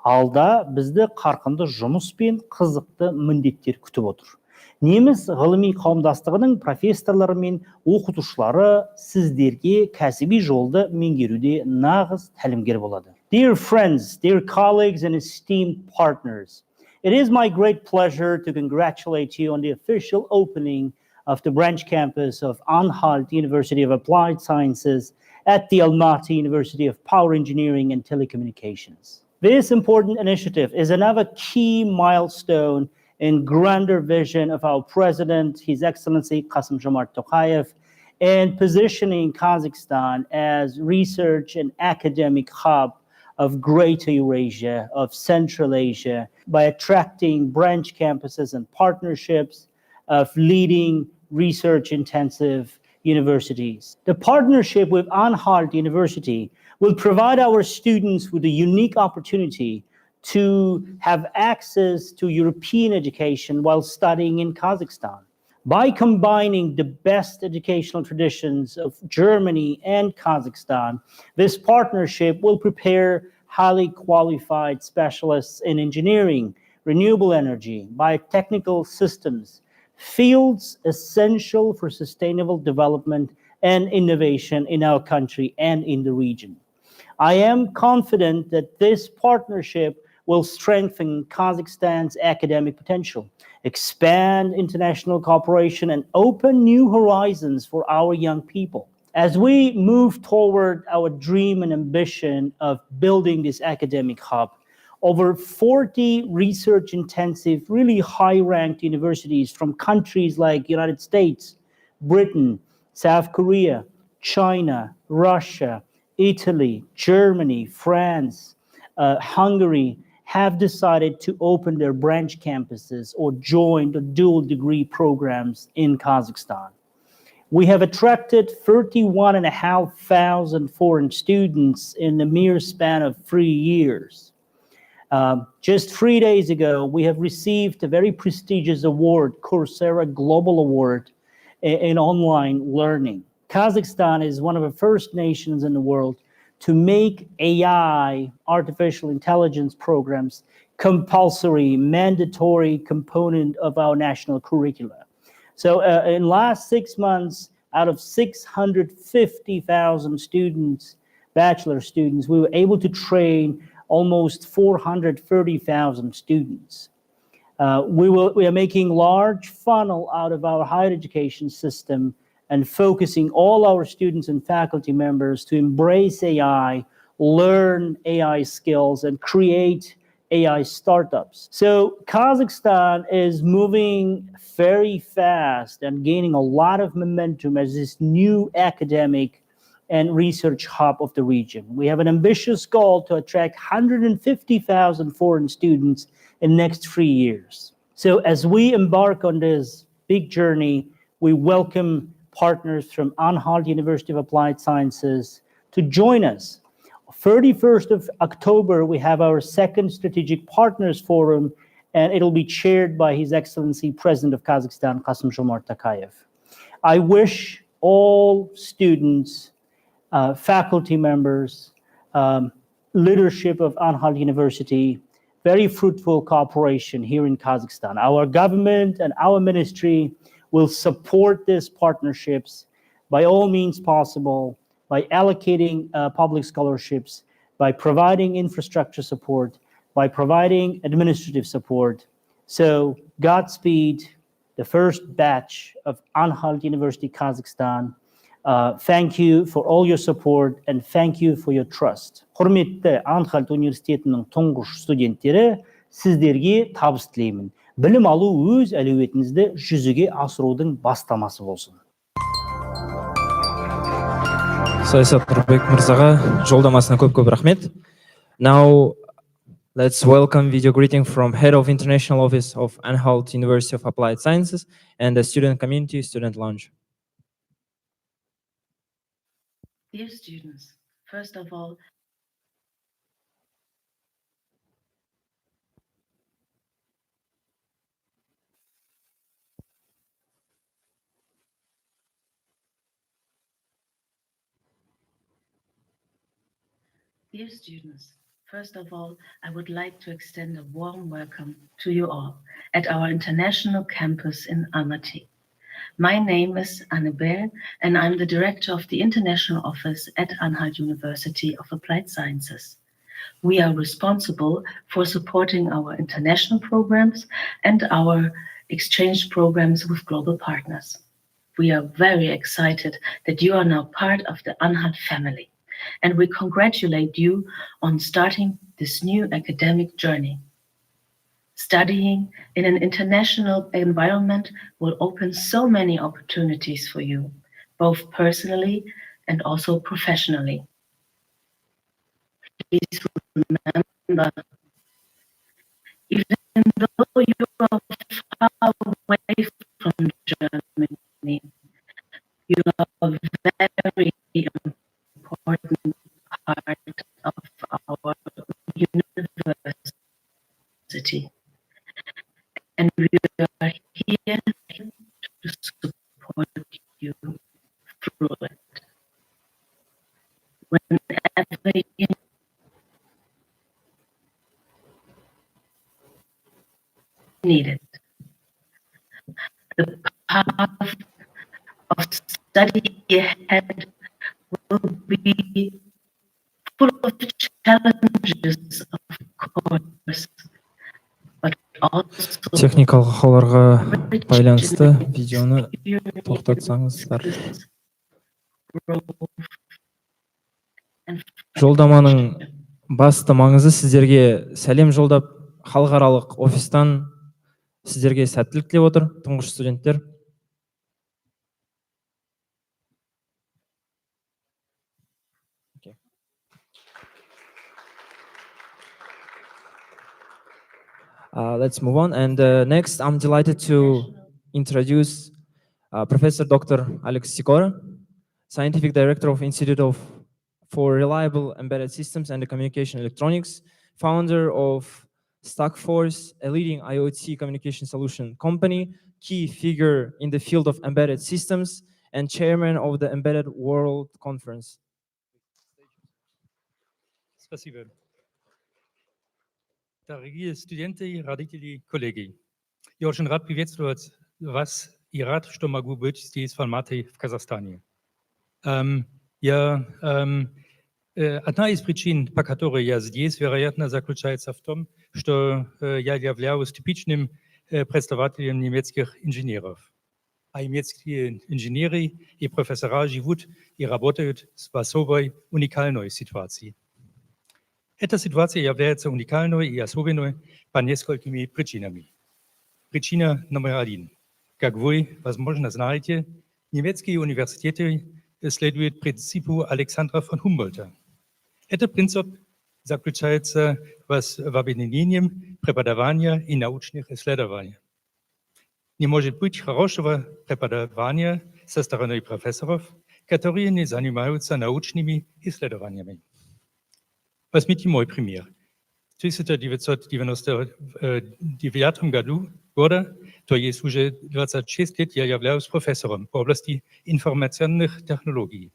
Алда бізді қарқынды жұмыс пен қызықты міндеттер күтіп отыр. Неміс ғылыми қауымдастығының профессорлары мен оқытушылары сіздерге кәсіби жолды меңгеруде нағыз тәлімгер болады. Dear friends, dear colleagues and esteemed partners, it is my great pleasure to congratulate you on the official opening of the branch campus of Anhalt University of Applied Sciences at the Almaty University of Power Engineering and Telecommunications. This important initiative is another key milestone in grander vision of our President, His Excellency Kassym-Jomart Tokayev, and positioning Kazakhstan as research and academic hub of Greater Eurasia, of Central Asia, by attracting branch campuses and partnerships of leading research-intensive universities. The partnership with Anhalt University will provide our students with a unique opportunity to have access to European education while studying in Kazakhstan. By combining the best educational traditions of Germany and Kazakhstan, this partnership will prepare highly qualified specialists in engineering, renewable energy, biotechnical systems, fields essential for sustainable development and innovation in our country and in the region. I am confident that this partnership will strengthen Kazakhstan's academic potential, expand international cooperation, and open new horizons for our young people. As we move toward our dream and ambition of building this academic hub, over 40 research-intensive, really high-ranked universities from countries like United States, Britain, South Korea, China, Russia, Italy, Germany, France, Hungary, have decided to open their branch campuses or join the dual degree programs in Kazakhstan. We have attracted 31,500 foreign students in a mere span of 3 years. Just 3 days ago, we have received a very prestigious award, Coursera Global Award in online learning. Kazakhstan is one of the first nations in the world to make AI, artificial intelligence programs, compulsory, mandatory component of our national curricula. So in last 6 months, out of 650,000 students, bachelor students, we were able to train almost 430,000 students. We are making large funnel out of our higher education system and focusing all our students and faculty members to embrace AI, learn AI skills, and create AI startups. So Kazakhstan is moving very fast and gaining a lot of momentum as this new academic and research hub of the region. We have an ambitious goal to attract 150,000 foreign students in the next 3 years. So as we embark on this big journey, we welcome partners from Anhalt University of Applied Sciences to join us. 31st of October, we have our second Strategic Partners Forum, and it'll be chaired by His Excellency President of Kazakhstan, Kassym-Jomart Tokayev. I wish all students, faculty members, leadership of Anhalt University, very fruitful cooperation here in Kazakhstan. Our government and our ministry will support these partnerships by all means possible, by allocating public scholarships, by providing infrastructure support, by providing administrative support. So Godspeed, the first batch of Anhalt University Kazakhstan. Thank you for all your support and thank you for your trust. Құрметті Анхальт университетінің тұңғыш студенттері, сіздерге табыс тілеймін. Білім алу өз әлеуетіңізді жүзеге асырудың бастамасы болсын. Саясат Нұрбек мырзаға жолдамасына көп рахмет. Now, let's welcome video greeting from Head of International Office of Anhalt University of Applied Sciences and the student community, Student Lounge. Dear students, first of all, I would like to extend a warm welcome to you all at our international campus in Almaty. My name is Annabelle, and I'm the director of the International Office at Anhalt University of Applied Sciences. We are responsible for supporting our international programs and our exchange programs with global partners. We are very excited that you are now part of the Anhalt family, and we congratulate you on starting this new academic journey. Studying in an international environment will open so many opportunities for you, both personally and also professionally. Please remember, even though you are far away from Germany, you are a very important part of our university. And we are here to support you through it. Whenever you need it. The path of study ahead will be full of challenges, of course, but also Техникалық ақауларға байланысты видеоны тоқтатсаңыздар. Жолдаманың басты маңызы сіздерге сәлем жолдап, халықаралық офистан сіздерге сәттілік тілеп отыр, тұңғыш студенттер. Let's move on. And next, I'm delighted to introduce Professor Dr. Alex Sikora, Scientific Director of Institute for Reliable Embedded Systems and Communication Electronics, founder of Stackforce, a leading IoT communication solution company, key figure in the field of embedded systems, and chairman of the Embedded World Conference. Спасибо. Дорогие студенты, родители, коллеги, я очень рад приветствовать вас и рад, что могу быть здесь в Алматы, в Казахстане. Одна из причин, по которой я здесь, вероятно, заключается в том, что я являюсь типичным представителем немецких инженеров. А немецкие инженеры и профессора живут и работают в особой уникальной ситуации. Эта ситуация является уникальной и особенной по несколькими причинами. Причина номер один. Как вы, возможно, знаете, немецкие университеты следуют принципу Александра фон Humboldта. Этот принцип заключается в объединении преподавания и научных исследований. Не может быть хорошего преподавания со стороны профессоров, которые не занимаются научными исследованиями. Возьмите мой пример. В 1999 году, то есть уже 26 лет, я являюсь профессором в области информационных технологий.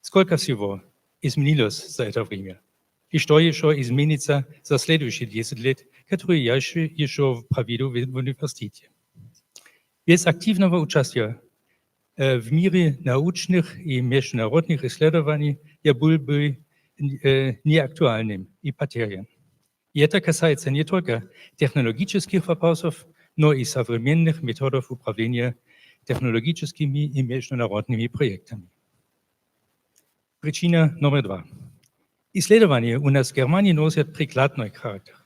Сколько всего изменилось за это время? и что еще изменится за следующие 10 лет, которые я еще проведу в университете. Без активного участия в мире научных и международных исследований я был бы неактуальным и потерян. И это касается не только технологических вопросов, но и современных методов управления технологическими и международными проектами. Причина номер 2. Исследования у нас в Германии носят прикладной характер.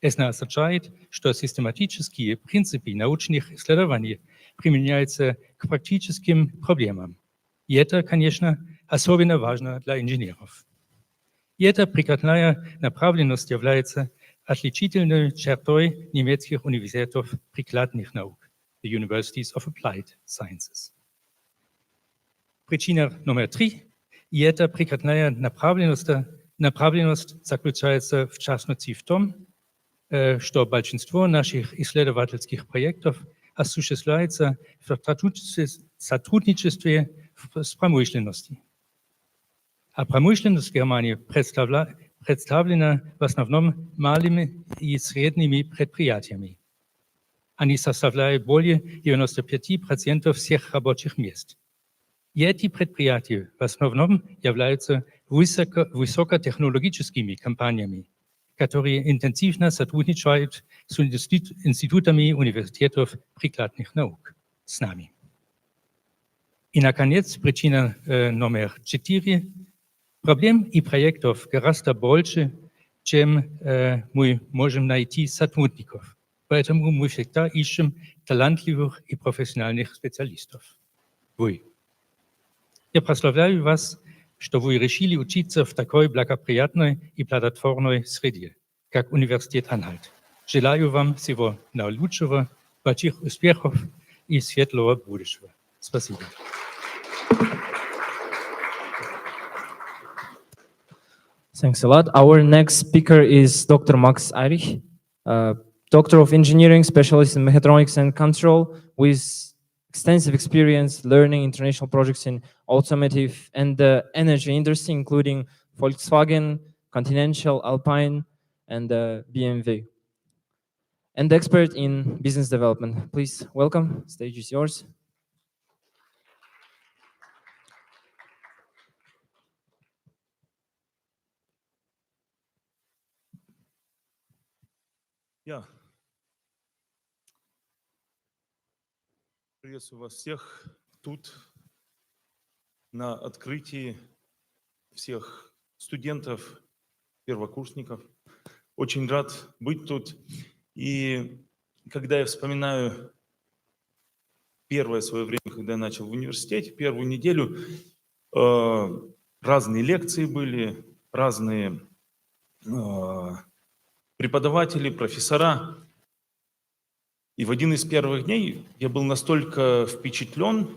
Это означает, что систематические принципы научных исследований применяются к практическим проблемам. И это, конечно, особенно важно для инженеров. И эта прикладная направленность является отличительной чертой немецких университетов прикладных наук, the Universities of Applied Sciences. Причина номер 3. И эта прикладная направленность заключается в частности в том, что большинство наших исследовательских проектов осуществляется в сотрудничестве с промышленностью. А промышленность в Германии представлена в основном малыми и средними предприятиями. Они составляют более 95% всех рабочих мест. И эти предприятия в основном являются высокотехнологическими компаниями, которые интенсивно сотрудничают с институтами университетов прикладных наук, с нами. И, наконец, причина номер 4. Проблем и проектов гораздо больше, чем мы можем найти сотрудников. Поэтому мы всегда ищем талантливых и профессиональных специалистов. Вы. Я прославляю вас, что вы решили учиться в такой благоприятной и плодотворной среде, как Университет Анхальт. Желаю вам всего наилучшего, больших успехов и светлого будущего. Спасибо. Thanks a lot. Our next speaker is Dr. Max Irif, Doctor of Engineering, specialist in mechatronics and control, with extensive experience learning international projects in automotive and the energy industry, including Volkswagen, Continental, Alpine, and BMW. And expert in business development. Please welcome. Stage is yours. Я приветствую вас всех тут, на открытии, всех студентов, первокурсников. Очень рад быть тут. И когда я вспоминаю первое свое время, когда я начал в университете, первую неделю, разные лекции были, разные преподаватели, профессора. И в один из первых дней я был настолько впечатлен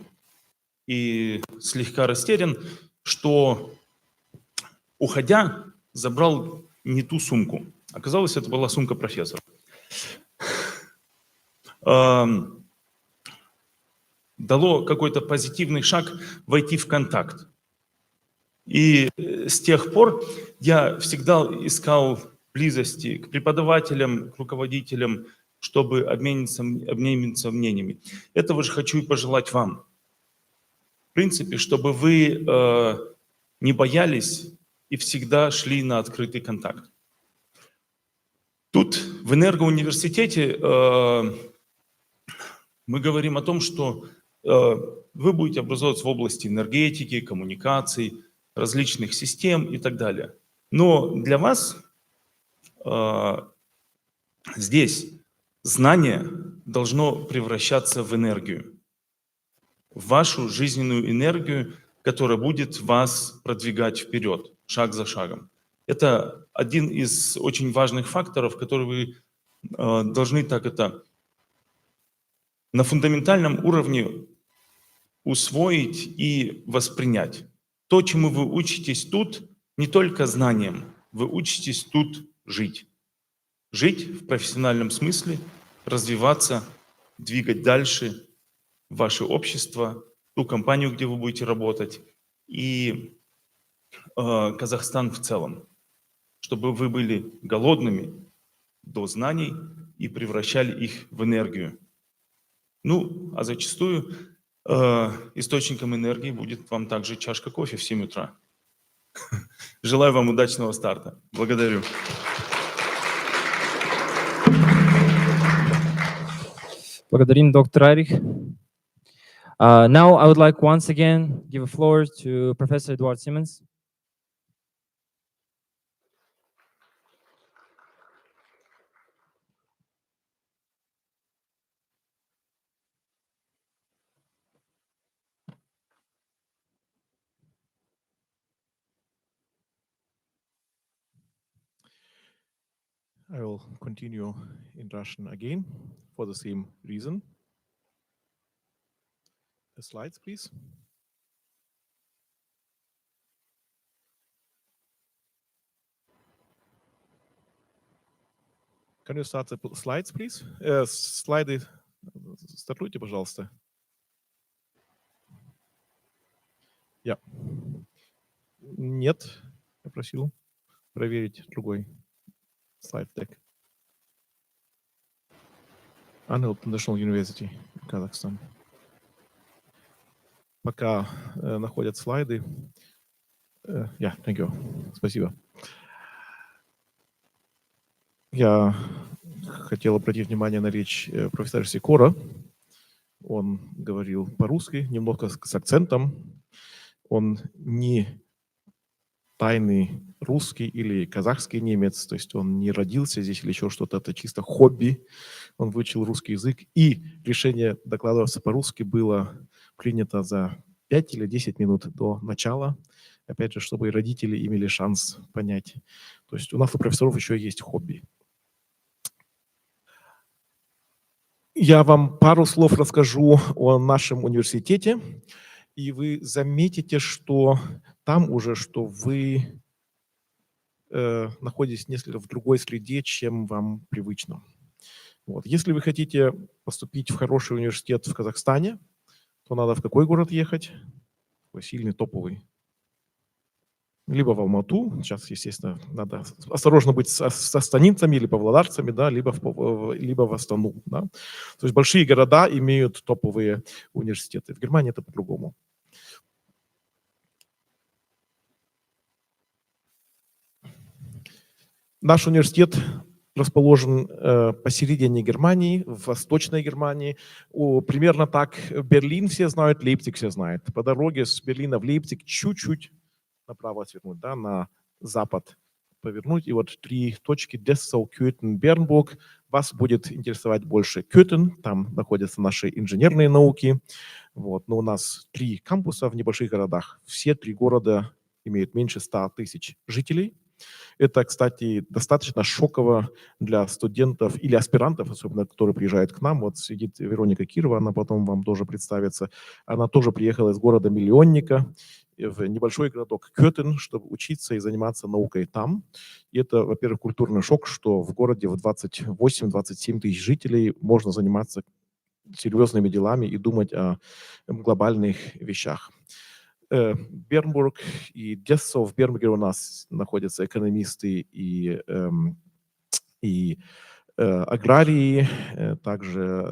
и слегка растерян, что, уходя, забрал не ту сумку. Оказалось, это была сумка профессора. Дало какой-то позитивный шаг войти в контакт. И с тех пор я всегда искал близости к преподавателям, к руководителям, чтобы обмениваться мнениями. Этого же хочу и пожелать вам. В принципе, чтобы вы не боялись и всегда шли на открытый контакт. Тут, в энергоуниверситете, мы говорим о том, что вы будете образовываться в области энергетики, коммуникаций, различных систем и так далее. Но для вас здесь знание должно превращаться в энергию, в вашу жизненную энергию, которая будет вас продвигать вперед, шаг за шагом. Это один из очень важных факторов, которые вы должны на фундаментальном уровне усвоить и воспринять. То, чему вы учитесь тут, не только знанием, вы учитесь тут жить. Жить в профессиональном смысле, развиваться, двигать дальше ваше общество, ту компанию, где вы будете работать, и Казахстан в целом. чтобы вы были голодными до знаний и превращали их в энергию. Ну, а зачастую источником энергии будет вам также чашка кофе в 7 утра. Желаю вам удачного старта. Благодарю. Благодарим, доктор Айрих. Now I would like once again give a floor to Professor Eduard Siemens. I will continue in Russian again for the same reason. The slides, please. Can you start the slides, please? Слайды стартуйте, пожалуйста. Я. Нет, я просил проверить другой слайд deck. Anhalt National University, Казахстан. Пока находят слайды. Thank you. Спасибо. Я хотел обратить внимание на речь профессора Сикора. Он говорил по-русски, немного с акцентом. Он не тайный русский или казахский немец, то есть он не родился здесь или еще что-то, это чисто хобби. Он выучил русский язык, и решение докладываться по-русски было принято за 5 или 10 минут до начала. Опять же, чтобы и родители имели шанс понять. То есть у нас у профессоров еще есть хобби. Я вам пару слов расскажу о нашем университете, и вы заметите, что там уже, что вы находитесь несколько в другой среде, чем вам привычно. Вот. Если вы хотите поступить в хороший университет в Казахстане, то надо в какой город ехать? Такой сильный, топовый. Либо в Алмату, сейчас, естественно, надо осторожно быть со станицами или павлодарцами, да, либо в Астану. Да. То есть большие города имеют топовые университеты. В Германии это по-другому. Наш университет расположен посередине Германии, в Восточной Германии. Примерно так Берлин все знают, Лейпциг все знают. По дороге с Берлина в Лейпциг чуть-чуть направо свернуть, да, на запад повернуть. И вот 3 точки: Dessau, Köthen, Bernburg. Вас будет интересовать больше Köthen, там находятся наши инженерные науки. Вот. Но у нас 3 кампуса в небольших городах. Все 3 города имеют меньше 100 тысяч жителей. Это, кстати, достаточно шоково для студентов или аспирантов, особенно которые приезжают к нам. Вот сидит Вероника Кирова, она потом вам тоже представится. Она тоже приехала из города-миллионника в небольшой городок Köthen, чтобы учиться и заниматься наукой там. И это, во-первых, культурный шок, что в городе в 28-27 тысяч жителей можно заниматься серьезными делами и думать о глобальных вещах. Бернбург и Dessau. В Бернбурге у нас находятся экономисты и аграрии, также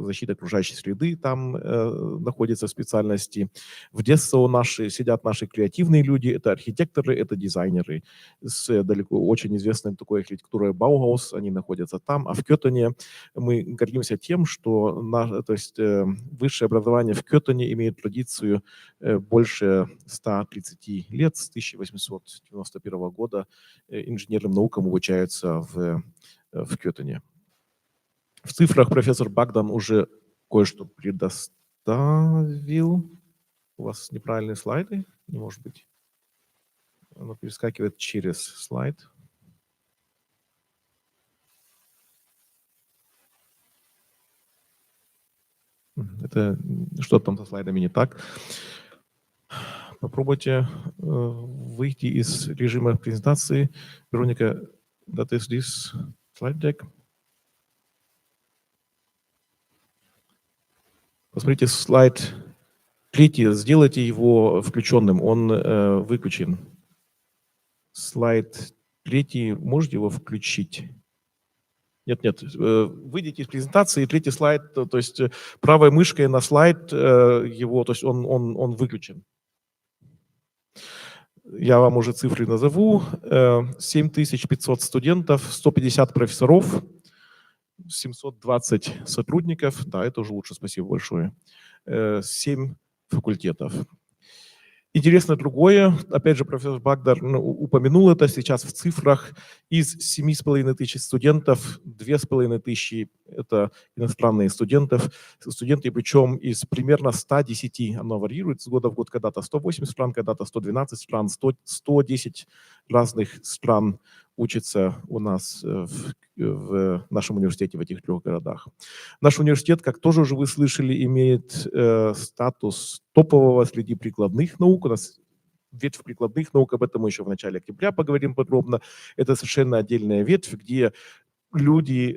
защита окружающей среды там находятся специальности. В Dessau сидят наши креативные люди, это архитекторы, это дизайнеры. С далеко очень известной такой архитектурой Бауhaus, они находятся там. А в Köthene мы гордимся тем, что высшее образование в Köthene имеет традицию больше 130 лет, с 1891 года инженерным наукам обучаются в Köthene. В цифрах профессор Богдан уже кое-что предоставил. У вас неправильные слайды, не может быть. Оно перескакивает через слайд. Это что-то там со слайдами не так. Попробуйте выйти из режима презентации. Вероника, that is this slide deck. Посмотрите слайд 3, сделайте его включенным, он выключен. Слайд Третий, можете его включить? Нет, выйдите из презентации, третий слайд, то есть правой мышкой на слайд его, то есть он выключен. Я вам уже цифры назову. 7500 студентов, 150 профессоров, 720 сотрудников, да, это уже лучше, спасибо большое, 7 факультетов. Интересно другое, опять же, профессор Багдар упомянул это сейчас в цифрах. Из 7500 студентов 2500 это иностранные студенты, причем из примерно 110, оно варьирует с года в год, когда-то 180 стран, когда-то 112 стран, 110 разных стран учатся у нас в нашем университете в этих 3 городах. Наш университет, как тоже уже вы слышали, имеет статус топового среди прикладных наук. У нас ветвь прикладных наук, об этом мы еще в начале октября поговорим подробно. Это совершенно отдельная ветвь, где люди,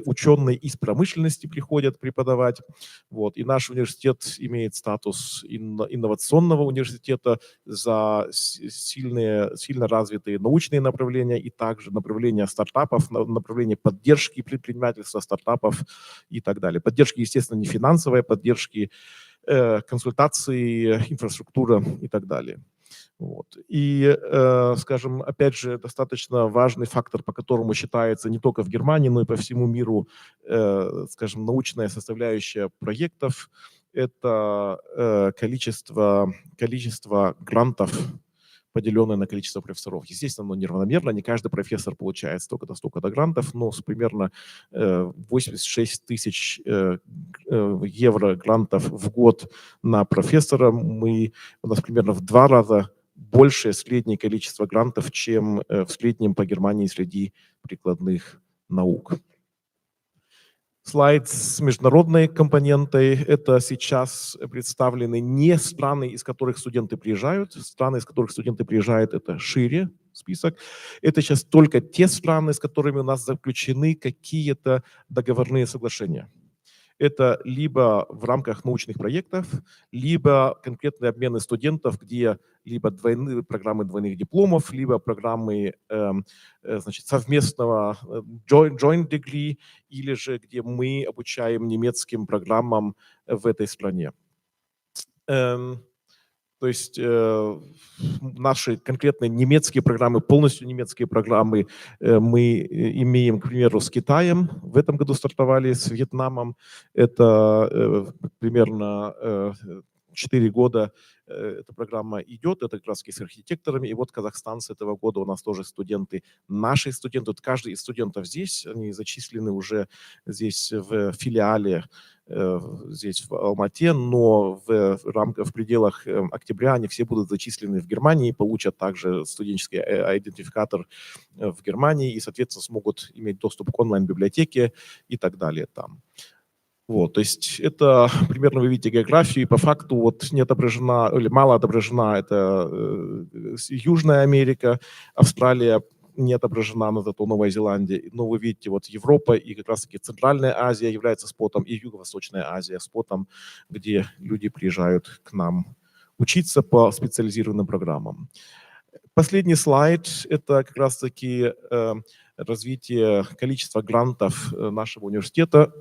ученые из промышленности приходят преподавать. Вот. И наш университет имеет статус инновационного университета за сильно развитые научные направления и также направления стартапов, направления поддержки предпринимательства, стартапов и так далее. Поддержки, естественно, не финансовой, поддержки консультации, инфраструктура и так далее. Вот. И, скажем, опять же, достаточно важный фактор, по которому считается не только в Германии, но и по всему миру, скажем, научная составляющая проектов, это количество грантов, поделенное на количество профессоров. Естественно, оно неравномерно, не каждый профессор получает столько-то грантов, но примерно 86 тысяч евро грантов в год на профессора. У нас примерно в 2 раза большее среднее количество грантов, чем в среднем по Германии среди прикладных наук. Слайд с международной компонентой. Это сейчас представлены не страны, из которых студенты приезжают. Страны, из которых студенты приезжают, это шире список. Это сейчас только те страны, с которыми у нас заключены какие-то договорные соглашения. Это либо в рамках научных проектов, либо конкретные обмены студентов, где либо программы двойных дипломов, либо программы значит, совместного joint degree, или же где мы обучаем немецким программам в этой стране. То есть наши конкретные немецкие программы, полностью немецкие программы мы имеем, к примеру, с Китаем. В этом году стартовали с Вьетнамом. Это примерно 4 года эта программа идет, это как раз с архитекторами. И вот казахстан с этого года у нас тоже студенты, наши студенты, вот каждый из студентов здесь, они зачислены уже здесь в филиале, здесь в Алмате, но в пределах октября они все будут зачислены в Германии, получат также студенческий идентификатор в Германии и, соответственно, смогут иметь доступ к онлайн-библиотеке и так далее там. Вот, то есть это примерно вы видите географию, и по факту вот не отображена или мало отображена это Южная Америка, Австралия не отображена, но зато Новая Зеландия. Но вы видите, вот Европа и как раз-таки Центральная Азия является спотом, и Юго-Восточная Азия спотом, где люди приезжают к нам учиться по специализированным программам. Последний слайд – это как раз-таки развитие количества грантов нашего университета.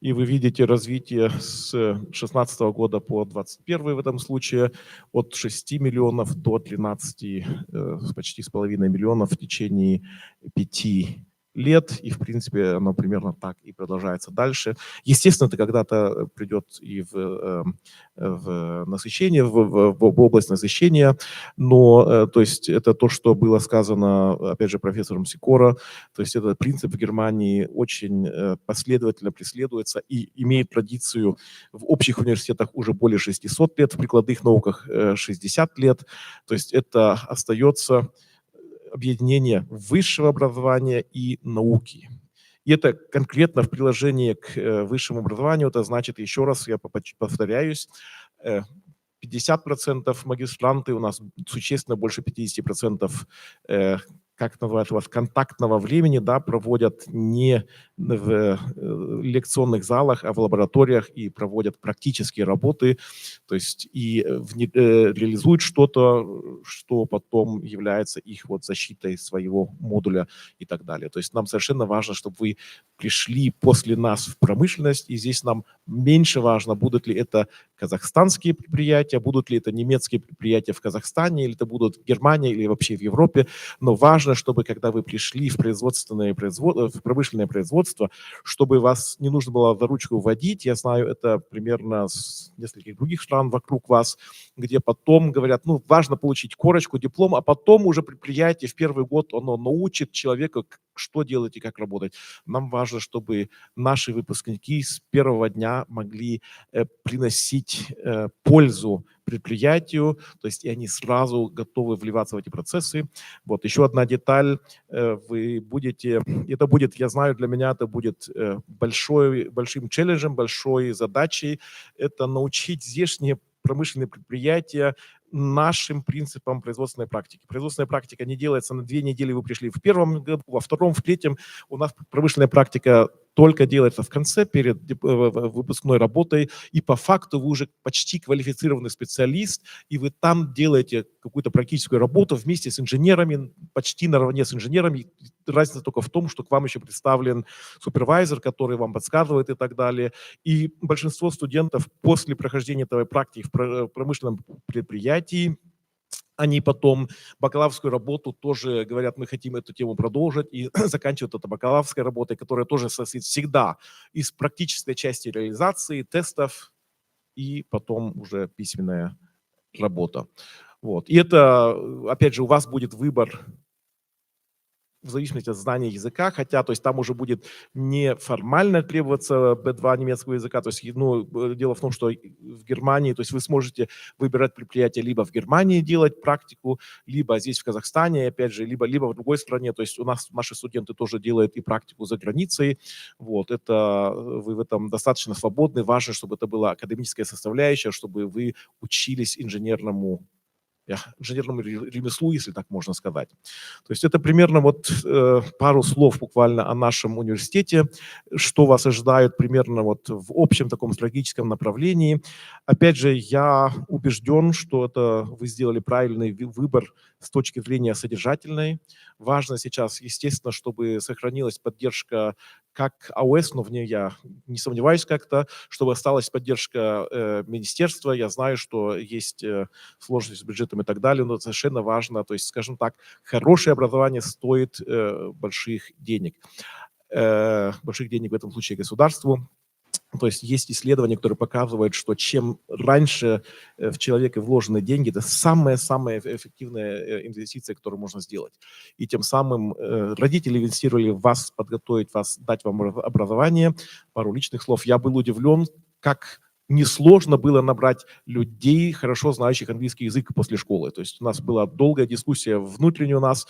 И вы видите развитие с 2016 года по 2021 в этом случае от 6 миллионов до 13, почти с половиной миллионов в течение 5 лет. И, в принципе, оно примерно так и продолжается дальше. Естественно, это когда-то придет и в насыщение, в область насыщения, но то есть это то, что было сказано, опять же, профессором Сикора, то есть этот принцип в Германии очень последовательно преследуется и имеет традицию в общих университетах уже более 600 лет, в прикладных науках 60 лет, то есть это остается объединение высшего образования и науки. И это конкретно в приложении к высшему образованию, это значит, еще раз я повторяюсь, 50% магистранты, у нас существенно больше 50% как называется у вас, контактного времени, да, проводят не в лекционных залах, а в лабораториях и проводят практические работы, то есть и реализуют что-то, что потом является их вот защитой своего модуля и так далее. То есть нам совершенно важно, чтобы вы пришли после нас в промышленность, и здесь нам меньше важно, будут ли это казахстанские предприятия, будут ли это немецкие предприятия в Казахстане, или это будут в Германии, или вообще в Европе, но важно, чтобы когда вы пришли в промышленное производство, чтобы вас не нужно было за ручку водить. Я знаю это примерно с нескольких других стран вокруг вас, где потом говорят, ну, важно получить корочку, диплом, а потом уже предприятие в первый год оно научит человека, что делать и как работать. Нам важно, чтобы наши выпускники с первого дня могли приносить пользу предприятию, то есть и они сразу готовы вливаться в эти процессы. Вот еще одна деталь, вы будете, это будет, я знаю, для меня это будет большим челленджем, большой задачей, это научить здешние промышленные предприятия нашим принципам производственной практики. Производственная практика не делается на 2 недели, вы пришли в первом году, во втором, в третьем. У нас промышленная практика только делается в конце, перед выпускной работой, и по факту вы уже почти квалифицированный специалист, и вы там делаете какую-то практическую работу вместе с инженерами, почти наравне с инженерами. Разница только в том, что к вам еще представлен супервайзер, который вам подсказывает и так далее. И большинство студентов после прохождения этой практики в промышленном предприятии, они потом бакалаврскую работу тоже говорят, мы хотим эту тему продолжить, и заканчивают это бакалаврской работой, которая тоже состоит всегда из практической части реализации, тестов и потом уже письменная работа. Вот. И это, опять же, у вас будет выбор в зависимости от знания языка, хотя, то есть там уже будет не формально требоваться B2 немецкого языка, то есть, ну, дело в том, что в Германии, то есть вы сможете выбирать предприятие либо в Германии делать практику, либо здесь в Казахстане, опять же, либо в другой стране, то есть у нас наши студенты тоже делают и практику за границей, вот, это вы в этом достаточно свободны, важно, чтобы это была академическая составляющая, чтобы вы учились инженерному ремеслу, если так можно сказать. То есть это примерно вот пару слов буквально о нашем университете, что вас ожидает примерно вот в общем таком стратегическом направлении. Опять же, я убежден, что это вы сделали правильный выбор с точки зрения содержательной. Важно сейчас, естественно, чтобы сохранилась поддержка как АОС, но в ней я не сомневаюсь как-то, чтобы осталась поддержка министерства. Я знаю, что есть сложности с бюджетом и так далее, но это совершенно важно. То есть, скажем так, хорошее образование стоит больших денег. Больших денег в этом случае государству. То есть есть исследования, которые показывают, что чем раньше в человека вложены деньги, это самая-самая эффективная инвестиция, которую можно сделать. И тем самым родители инвестировали в вас, подготовить вас, дать вам образование. Пару личных слов. Я был удивлен, как несложно было набрать людей, хорошо знающих английский язык после школы. То есть у нас была долгая дискуссия внутренняя у нас,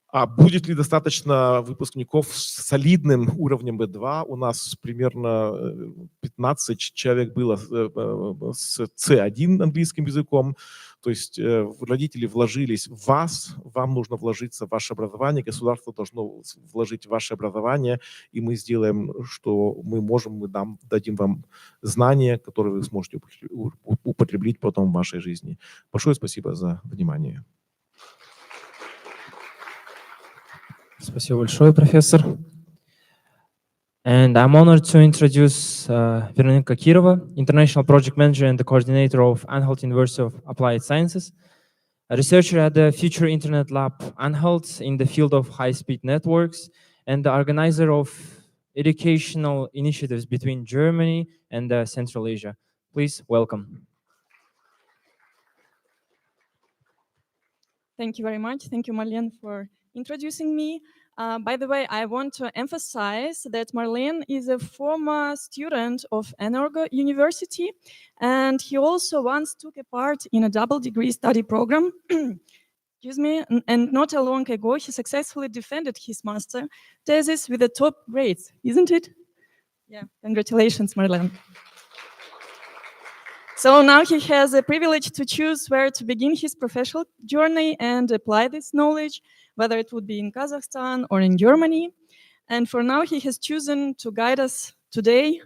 а будет ли достаточно выпускников с солидным уровнем B2? У нас примерно 15 человек было с C1 английским языком. То есть родители вложились в вас, вам нужно вложиться в ваше образование, государство должно вложить в ваше образование, и мы сделаем, что мы можем, мы дадим вам знания, которые вы сможете употребить потом в вашей жизни. Большое спасибо за внимание. Спасибо большое, профессор. And I'm honored to introduce Veronika Kirova, International Project Manager and the Coordinator of Anhalt University of Applied Sciences, a researcher at the Future Internet Lab Anhalt in the field of high-speed networks, and the organizer of educational initiatives between Germany and Central Asia. Please welcome. Thank you very much. Thank you, Marlene, for introducing me. By the way, I want to emphasize that Marlene is a former student of Energo University, and he also once took a part in a double degree study program. Excuse me, and not a long ago, he successfully defended his master thesis with the top grades, isn't it? Yeah, congratulations, Marlene. So now he has a privilege to choose where to begin his professional journey and apply this knowledge. whether it would be in Kazakhstan or in Germany. And for now, he has chosen to guide us today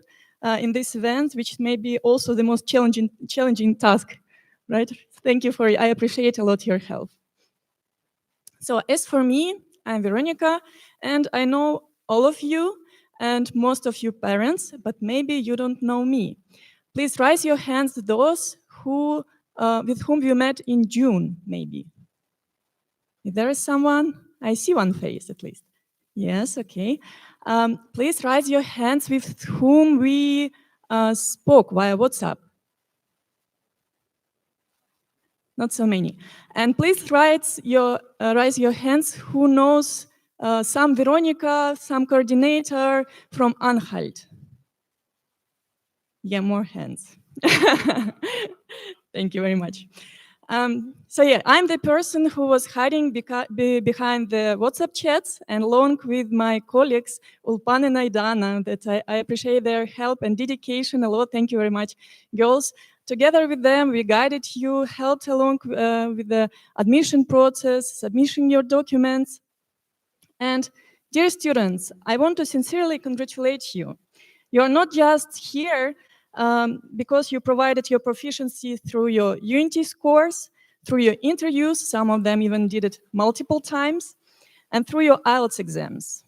in this event, which may be also the most challenging task, right? Thank you I appreciate a lot your help. So as for me, I'm Veronica, and I know all of you and most of you parents, but maybe you don't know me. Please raise your hands, those who, with whom you met in June, maybe. If there is someone, I see one face at least. Yes, okay. Please raise your hands with whom we spoke via WhatsApp. Not so many. And please raise your hands who knows some Veronica, some coordinator from Anhalt. Yeah, more hands. Thank you very much. So yeah, I'm the person who was hiding behind the WhatsApp chats, and along with my colleagues, Ulpan and Aidana, that I appreciate their help and dedication a lot. Thank you very much, girls. Together with them, we guided you, helped along with the admission process, submission your documents. And dear students, I want to sincerely congratulate you. You're not just here because you provided your proficiency through your Unity scores, through your interviews, some of them even did it multiple times, and through your IELTS exams.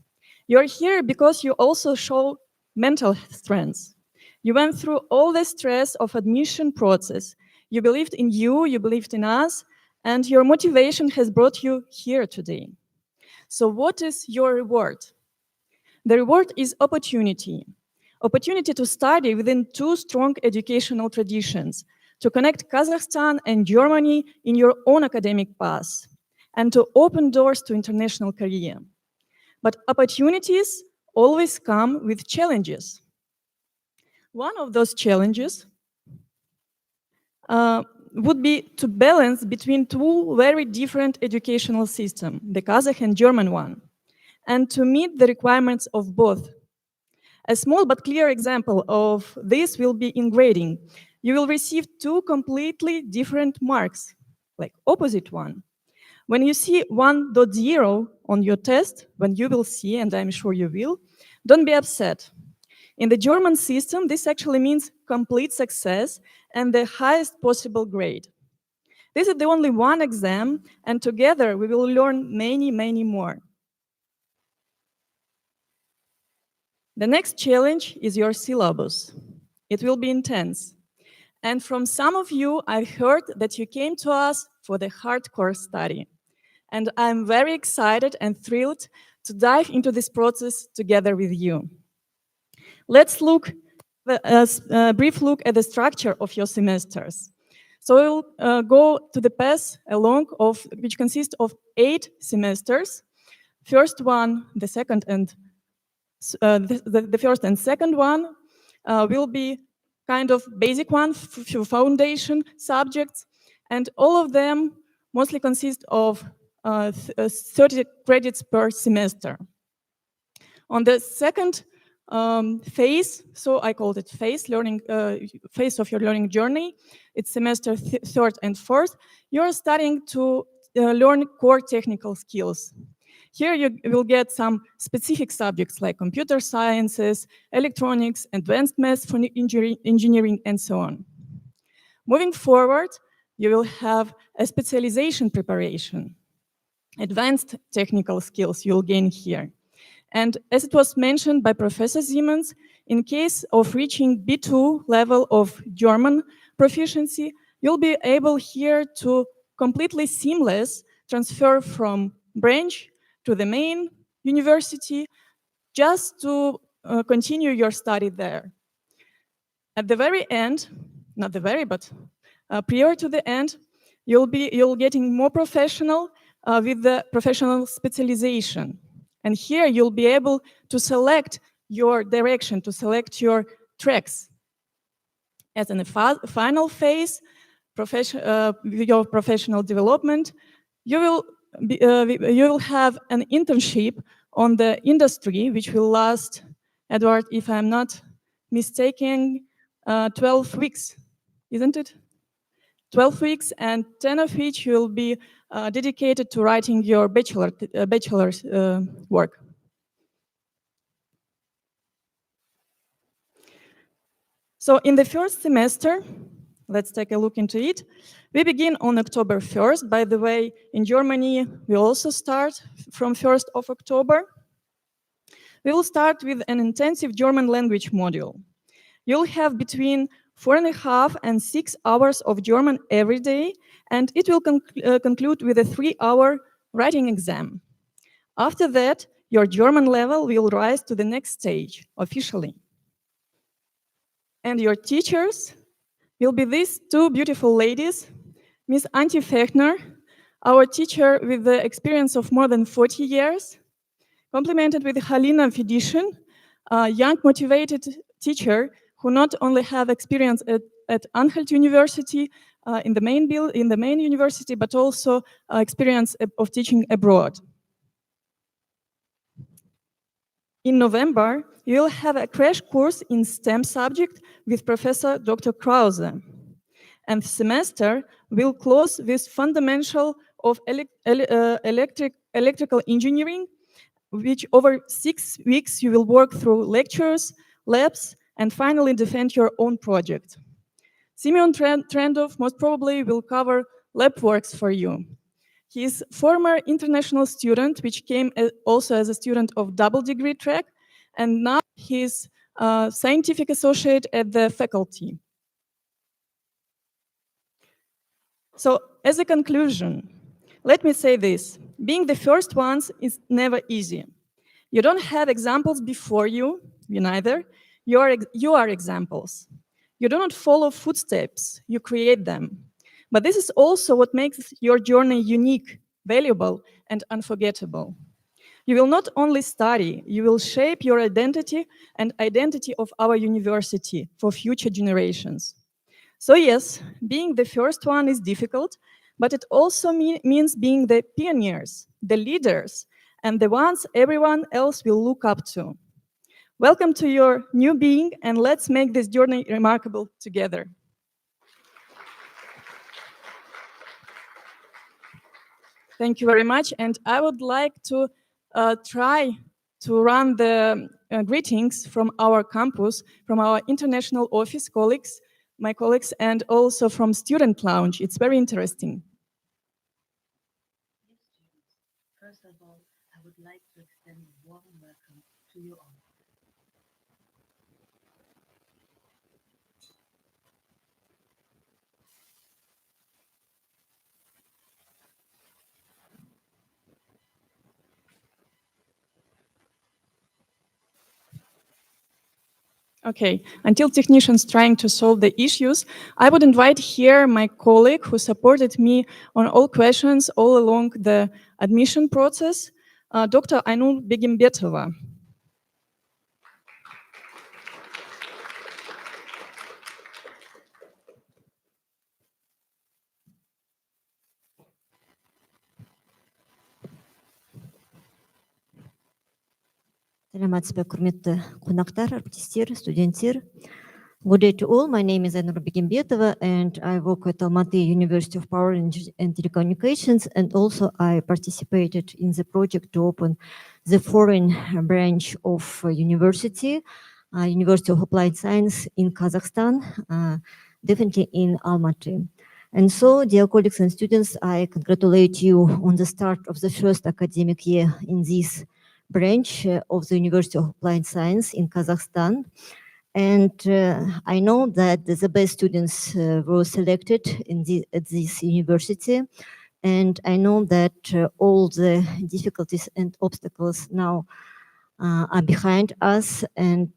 You're here because you also show mental strength. You went through all the stress of admission process. You believed in you believed in us, and your motivation has brought you here today. So what is your reward? The reward is opportunity. Opportunity to study within two strong educational traditions, to connect Kazakhstan and Germany in your own academic path, and to open doors to international career. But opportunities always come with challenges. One of those challenges would be to balance between two very different educational systems, the Kazakh and German one, and to meet the requirements of both. A small but clear example of this will be in grading. You will receive two completely different marks, like opposite one. When you see 1.0 on your test, when you will see, and I'm sure you will, don't be upset. In the German system, this actually means complete success and the highest possible grade. This is the only one exam, and together we will learn many, many more. The next challenge is your syllabus. It will be intense. And from some of you, I heard that you came to us for the hardcore study. And I'm very excited and thrilled to dive into this process together with you. Let's look a brief look at the structure of your semesters. So we'll go to the path along which consists of 8 semesters. First one, the second and the first and second one will be kind of basic one, foundation subjects, and all of them mostly consist of 30 credits per semester. On the second phase, so I called it phase of your learning journey, it's semester third and fourth, you're starting to learn core technical skills. Here you will get some specific subjects like computer sciences, electronics, advanced math for engineering, and so on. Moving forward, you will have a specialization preparation. Advanced technical skills you'll gain here. And as it was mentioned by Professor Siemens, in case of reaching B2 level of German proficiency, you'll be able here to completely seamless transfer from branch to the main university just to continue your study there. At the very end, not the very, but prior to the end, you'll getting more professional with the professional specialization. And here you'll be able to select your direction, to select your tracks. As in the final phase, your professional development, you will have an internship on the industry, which will last, Edward, if I'm not mistaken, 12 weeks, isn't it? 12 weeks, and 10 of which will be dedicated to writing your bachelor's work. So in the first semester, let's take a look into it. We begin on October 1st. By the way, in Germany, we also start from 1st of October. We will start with an intensive German language module. You'll have between 4.5 and 6 hours of German every day, and it will conclude with a 3-hour writing exam. After that, your German level will rise to the next stage, officially. And your teachers will be these two beautiful ladies, Miss Antje Fechner, our teacher with the experience of more than 40 years, complemented with Halina Fedishin, a young, motivated teacher who not only have experience at Anhalt University in the main university, but also experience of teaching abroad. In November, you'll have a crash course in STEM subject with Professor Dr. Krause. And the semester will close with fundamental of electrical engineering, which over 6 weeks you will work through lectures, labs, and finally defend your own project. Simeon Trendov most probably will cover lab works for you. He is former international student, which came also as a student of double degree track, and now he's scientific associate at the faculty. So as a conclusion, let me say this. Being the first ones is never easy. You don't have examples before you neither. You are examples. You do not follow footsteps, you create them. But this is also what makes your journey unique, valuable, and unforgettable. You will not only study, you will shape your identity and identity of our university for future generations. So yes, being the first one is difficult, but it also means being the pioneers, the leaders, and the ones everyone else will look up to. Welcome to your new being, and let's make this journey remarkable together. Thank you very much, and I would like to try to run the greetings from our campus, from our international office colleagues, my colleagues, and also from Student Lounge. It's very interesting. First of all, I would like to extend a warm welcome to you all. Okay, until technicians trying to solve the issues, I would invite here my colleague who supported me on all questions all along the admission process, Dr. Ainul Begimbetova. Саламатсызбы, құрметті қонақтар, әріптестер, студенттер. Good day to all. My name is Ainur Begimbetova, and I work at Almaty University of Power and Telecommunications, and also I participated in the project to open the foreign branch of University of Applied Science in Kazakhstan, definitely in Almaty. And so, dear colleagues and students, I congratulate you on the start of the first academic year in this branch of the University of Applied Science in Kazakhstan. And I know that the best students were selected at this university. And I know that all the difficulties and obstacles now are behind us. And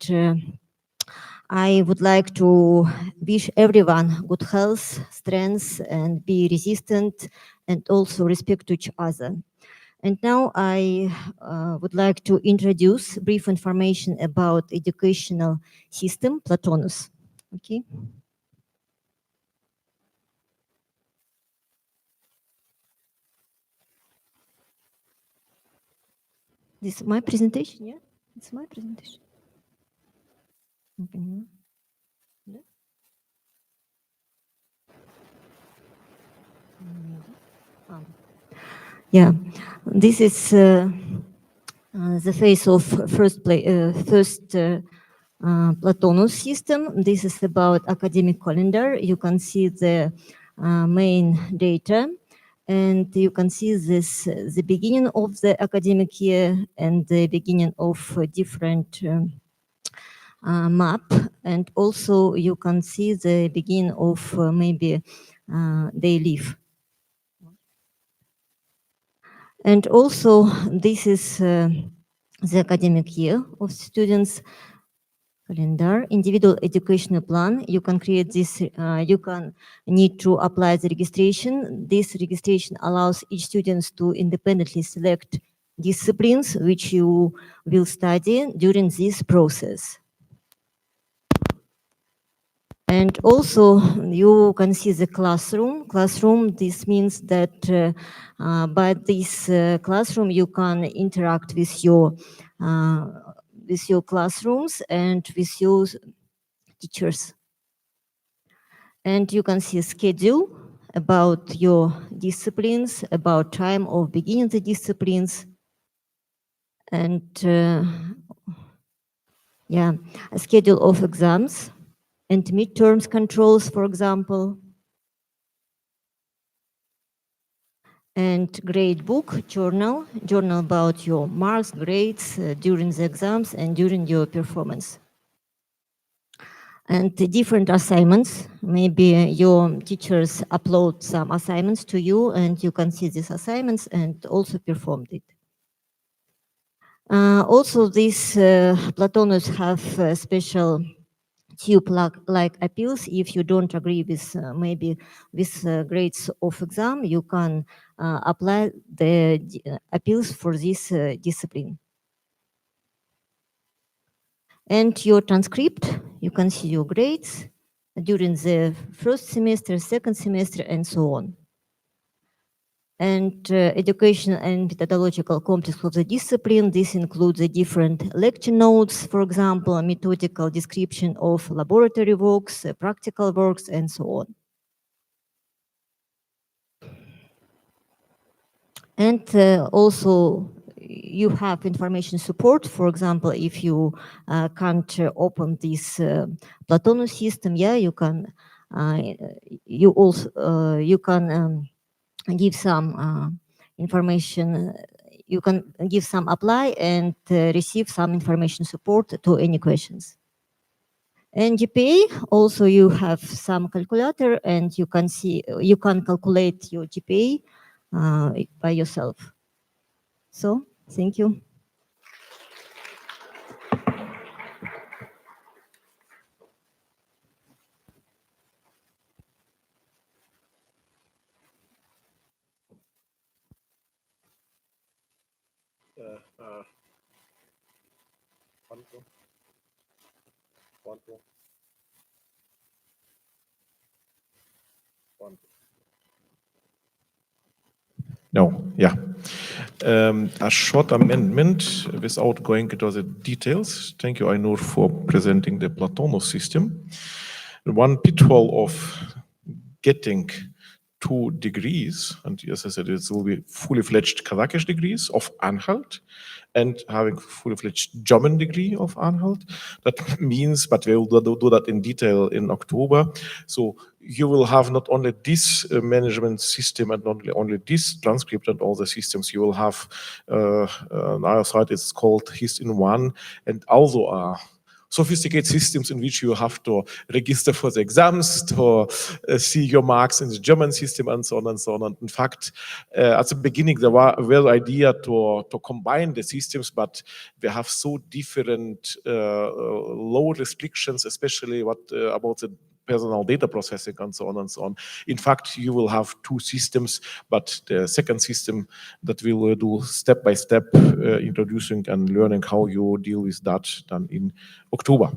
I would like to wish everyone good health, strength, and be resistant, and also respect to each other. And now I would like to introduce brief information about educational system, Platonus. Okay. This is my presentation, yeah? It's my presentation. Okay. Yeah, this is the phase of first Platonus system. This is about academic calendar. You can see the main data, and you can see this the beginning of the academic year and the beginning of different map, and also you can see the beginning of maybe they live. And also this is the academic year of students calendar, individual educational plan. You can create this, you can need to apply the registration. This registration allows each student to independently select disciplines which you will study during this process. And also you can see the classroom. Classroom, this means that by this classroom you can interact with your classrooms and with your teachers. And you can see a schedule about your disciplines, about time of beginning the disciplines, and yeah, a schedule of exams and midterms controls, for example, and grade book, journal about your marks, grades during the exams and during your performance. And the different assignments, maybe your teachers upload some assignments to you and you can see these assignments and also performed it. Also, these Platonus have special tube-like appeals. If you don't agree with maybe with grades of exam, you can apply the appeals for this discipline. And your transcript, you can see your grades during the first semester, second semester, and so on. And educational and methodological complex of the discipline. This includes the different lecture notes, for example, a methodical description of laboratory works, practical works, and so on. And also you have information support. For example, if you can't open this Platonus system, yeah, you can you also you can give some information. You can give some apply and receive some information support to any questions. And GPA, also you have some calculator and you can see, you can calculate your GPA by yourself. So, thank you. No, yeah. A short amendment without going into the details. Thank you, Ainur, for presenting the Platonus system. One pitfall of getting 2 degrees, and as I said, it will be fully fledged Kazakish degrees of Anhalt and having fully fledged German degree of Anhalt. That means, but we will do that in detail in October. So you will have not only this management system and not only this transcript and all the systems, you will have another side, it's called HIS in one, and also sophisticated systems in which you have to register for the exams, to see your marks in the German system, and so on and so on. And in fact, at the beginning, there was the idea to combine the systems, but we have so different low restrictions, especially what about the personal data processing and so on and so on. In fact, you will have 2 systems, but the second system that we will do step by step, introducing and learning how you deal with that then in October.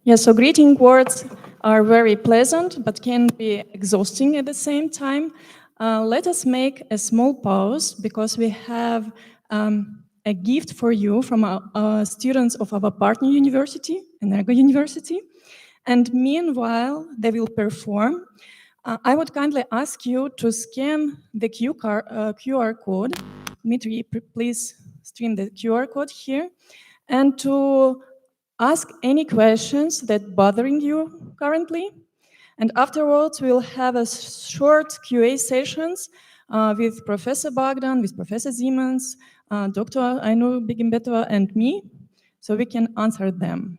Yeah, so greeting words are very pleasant, but can be exhausting at the same time. Let us make a small pause because we have a gift for you from students of our partner university, Energo University. And meanwhile, they will perform. I would kindly ask you to scan the QR code. Dmitry, please stream the QR code here, and to ask any questions that bothering you currently. And afterwards, we'll have a short QA sessions with Professor Bogdan, with Professor Siemens, Dr. Ainur Bigimbetova, and me, so we can answer them.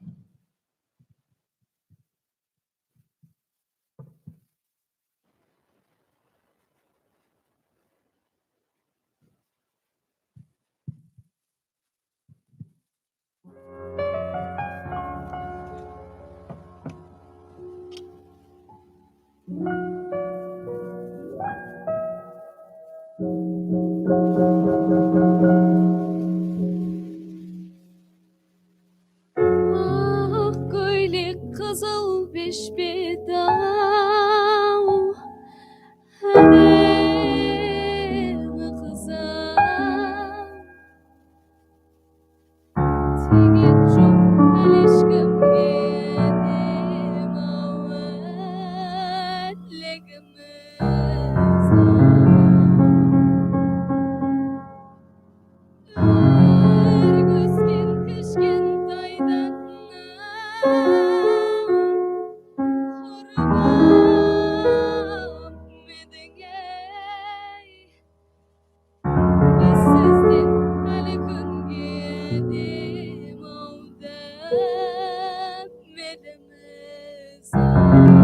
Ah ko'ylek qizil beshbetov hademi qizim tegan jo'q hali hechkimga dem avvalligimiz o'sgan kichkintoydan hurmat medingay biz sizdan hali kunga demovda medimiz savlini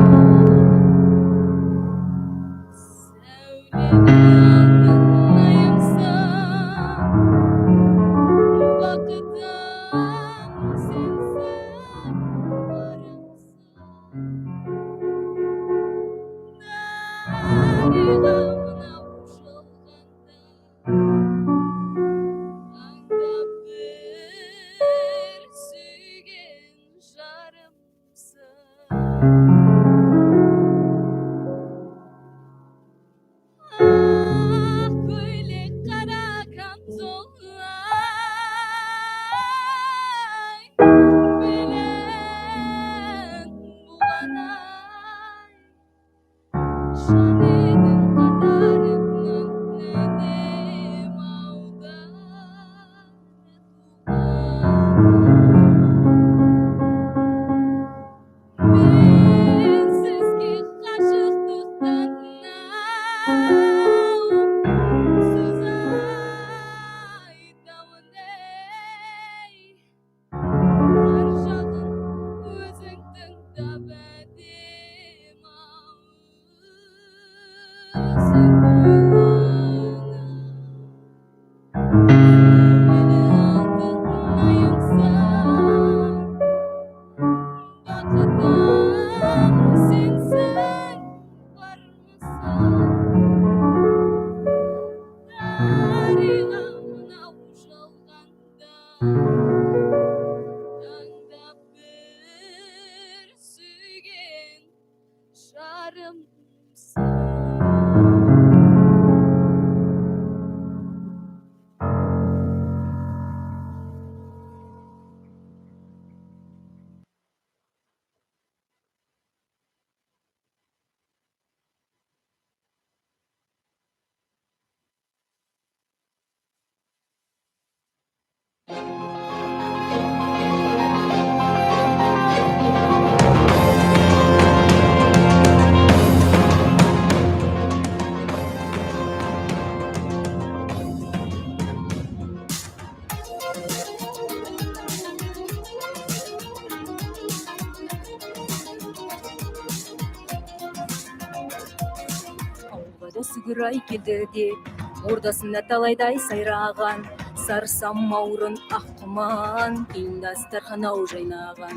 Сүгірай келді деп, ордасында талайдай сайраған, сары самаурын ақ құман, кейін дастархан-ау жайнаған.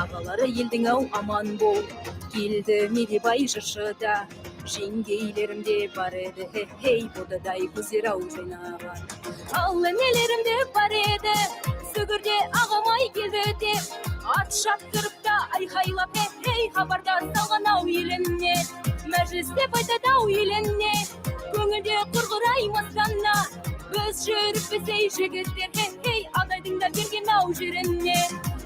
Ағалары елдің ау аман бол, келді Медебай жыршыда, жеңгейлерімде бар еді, хей, бодадай көздер-ау жайнаған. Ал енелерімде бар еді, сүгірде ағамай келді деп, ат шаптырып та айқайлап, хей, хабарда салған-ау еліне. Мәжілісте байтады-ау еленне, көңілде құрғырай мастана, Kız жүріппесей жігіттер, хей, адайдыңдар берген ау жеріне.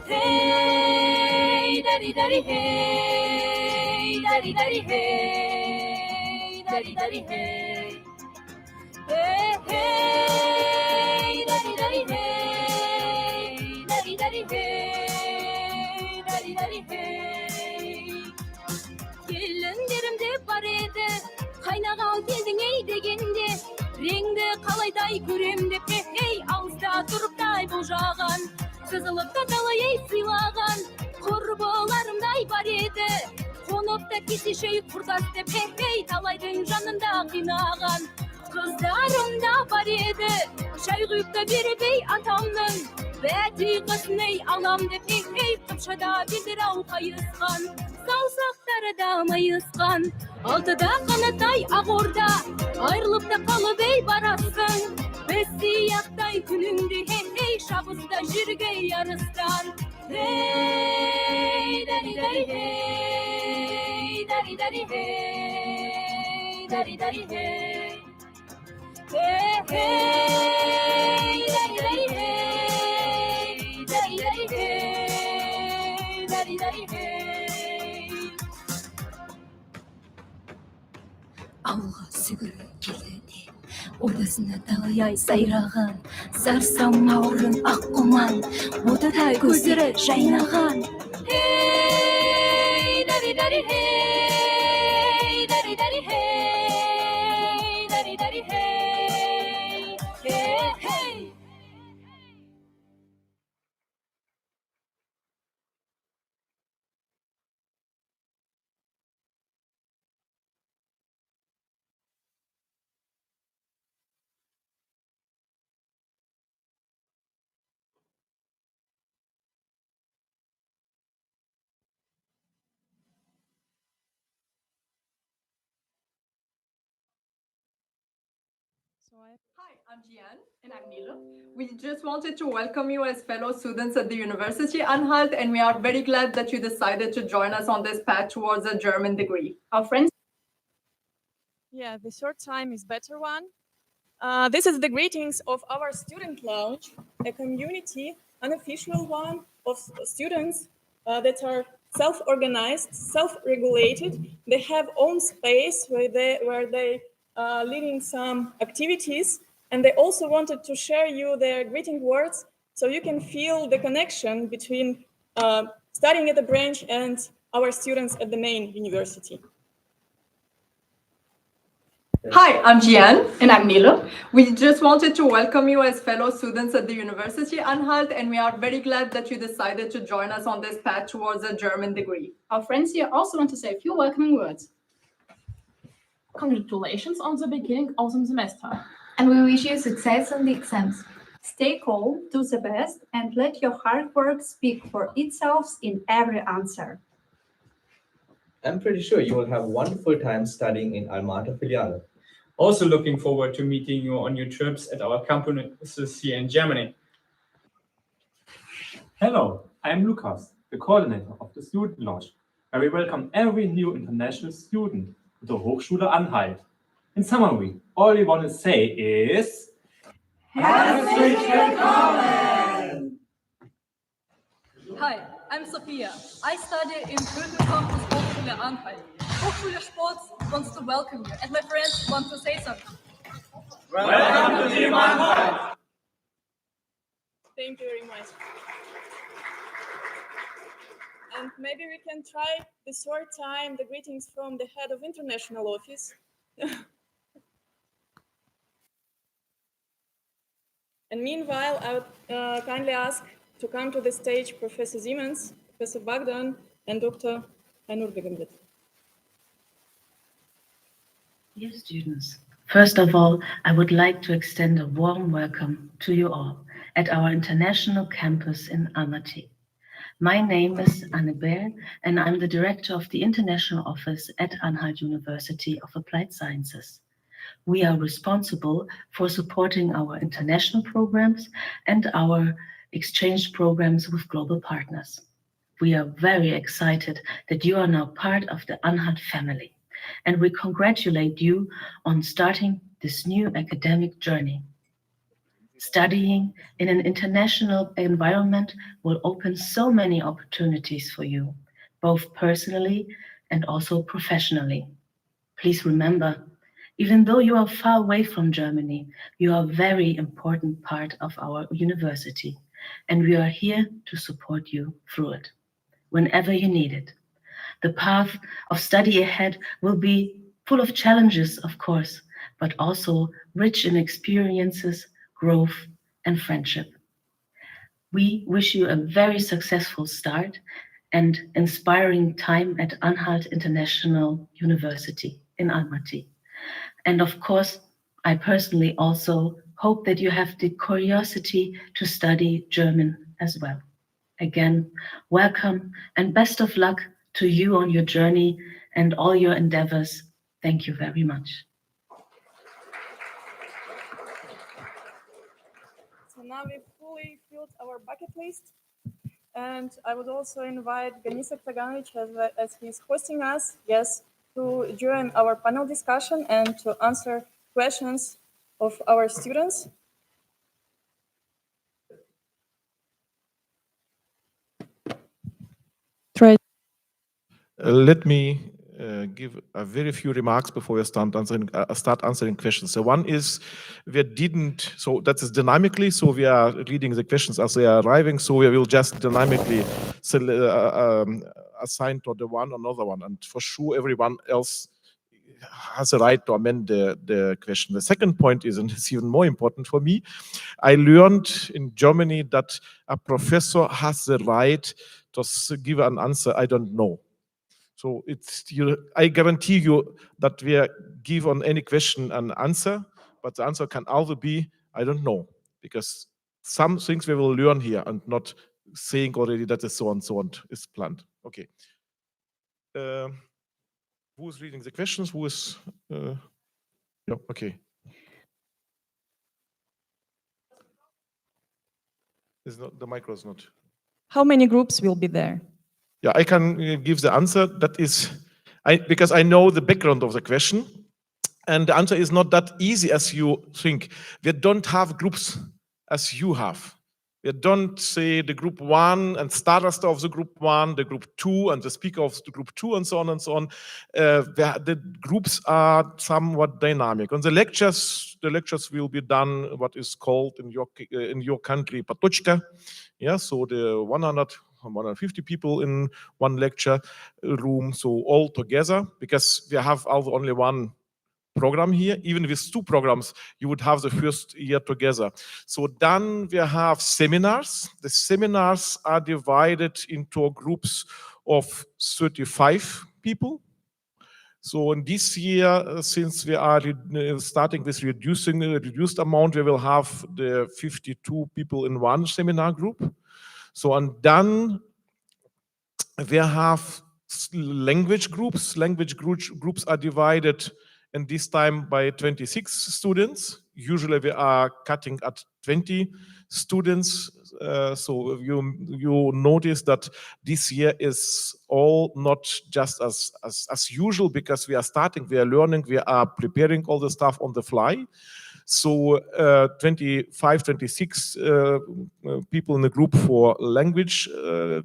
Hey, daddy, daddy, hey, daddy, daddy, hey, daddy, daddy, hey. Hey, hey, daddy, daddy, hey, daddy, daddy, hey, daddy, daddy, hey. Gelinlerim de var edi, kaynağa geldin ey degende. Rengdi қалайдай көрем деп, hey, алыста тұрыптай болжаған. Сызылып та талай ей сыйлаған, құрбыларымдай бар еді. Қонып та кесешей құрдас деп, hey, талайдың жанында қинаған. Қыздарым да бар еді, шай құйып та бербей атамның. Бәтей қысынай алам деп, hey, қыпшада белдер ау қайысқан. Саусақтары да майысқан, алтыда қанатай ағорда, айрылып та қалып ей барасың. Біз сияқтай күніңде, hey, шабыста жүрге ярыстан. Hey, daddy, daddy, hey, daddy, daddy, hey, daddy, daddy, hey. Hey, hey, daddy, daddy, hey, daddy, daddy, hey, daddy, daddy, hey. Ауылға сүгіріп келеді, ордасында талай ай сайраған, сарсам аурын ақ құман, отыдай көздері жайнаған. Hey, daddy, daddy, hey, daddy, daddy, hey, daddy, daddy, hey, hey, hey. Hi, I'm Jian and I'm Neela. We just wanted to welcome you as fellow students at the University Anhalt, and we are very glad that you decided to join us on this path towards a German degree. Our friends. Yeah, the short time is better one. This is the greetings of our student lounge, a community, unofficial one of students that are self-organized, self-regulated. They have own space where they leading some activities, and they also wanted to share you their greeting words so you can feel the connection between studying at the branch and our students at the main university. Hi, I'm Jian and I'm Neela. We just wanted to welcome you as fellow students at the University Anhalt, and we are very glad that you decided to join us on this path towards a German degree. Our friends here also want to say a few welcoming words. Congratulations on the beginning of the semester. And we wish you success on the exams. Stay calm, do the best, and let your hard work speak for itself in every answer. I'm pretty sure you will have a wonderful time studying in Alma-Ata Filiale. Also looking forward to meeting you on your trips at our campuses here in Germany. Hello, I'm Lukas, the coordinator of the Student Lounge, where we welcome every new international student to the Hochschule Anhalt. In summary, all we want to say is... Herzlich willkommen! Hi, I'm Sophia. I study in Brüssel campus Hochschule Anhalt. Hochschule Sport wants to welcome you, and my friends want to say something. Welcome to Team Anhalt! Thank you very much. And maybe we can try the short time, the greetings from the head of international office. And meanwhile, I would kindly ask to come to the stage Professor Siemens, Professor Bagdan, and Dr. Ainur Begambit. Dear students, first of all, I would like to extend a warm welcome to you all at our international campus in Almaty. My name is Annabelle, and I'm the director of the International Office at Anhalt University of Applied Sciences. We are responsible for supporting our international programs and our exchange programs with global partners. We are very excited that you are now part of the Anhalt family, and we congratulate you on starting this new academic journey. Studying in an international environment will open so many opportunities for you, both personally and also professionally. Please remember, even though you are far away from Germany, you are a very important part of our university, and we are here to support you through it, whenever you need it. The path of study ahead will be full of challenges, of course, but also rich in experiences, growth, and friendship. We wish you a very successful start and inspiring time at Anhalt International University in Almaty. And of course, I personally also hope that you have the curiosity to study German as well. Again, welcome and best of luck to you on your journey and all your endeavors. Thank you very much. So now we fully filled our bucket list. And I would also invite Ganisa Taganovic, as he's hosting us, yes, to join our panel discussion and to answer questions of our students. Try. Let me give a very few remarks before we start answering questions. So one is we didn't, so that is dynamically, so we are reading the questions as they are arriving, so we will just dynamically assign to the one or another one, and for sure everyone else has a right to amend the question. The second point is, and it's even more important for me, I learned in Germany that a professor has the right to give an answer, I don't know. So I guarantee you that we give on any question an answer, but the answer can also be, I don't know, because some things we will learn here and not saying already that is so and so on is planned. Okay. Who is reading the questions? Who is, yeah, okay. The micro is not. How many groups will be there? Yeah, I can give the answer. That is, because I know the background of the question, and the answer is not that easy as you think. We don't have groups as you have. We don't say the group 1 and starters of the group 1, the group 2 and the speaker of the group 2 and so on and so on. The groups are somewhat dynamic. On the lectures will be done what is called in your country patochka. Yeah, so the 150 people in one lecture room, so all together, because we have only one program here. Even with 2 programs, you would have the first year together. So then we have seminars. The seminars are divided into groups of 35 people. So in this year, since we are starting with reduced amount, we will have the 52 people in one seminar group. So and then we have language groups. Language groups are divided in this time by 26 students. Usually we are cutting at 20 students. So you notice that this year is all not just as usual, because we are starting, we are learning, we are preparing all the stuff on the fly. So 25, 26 people in the group for language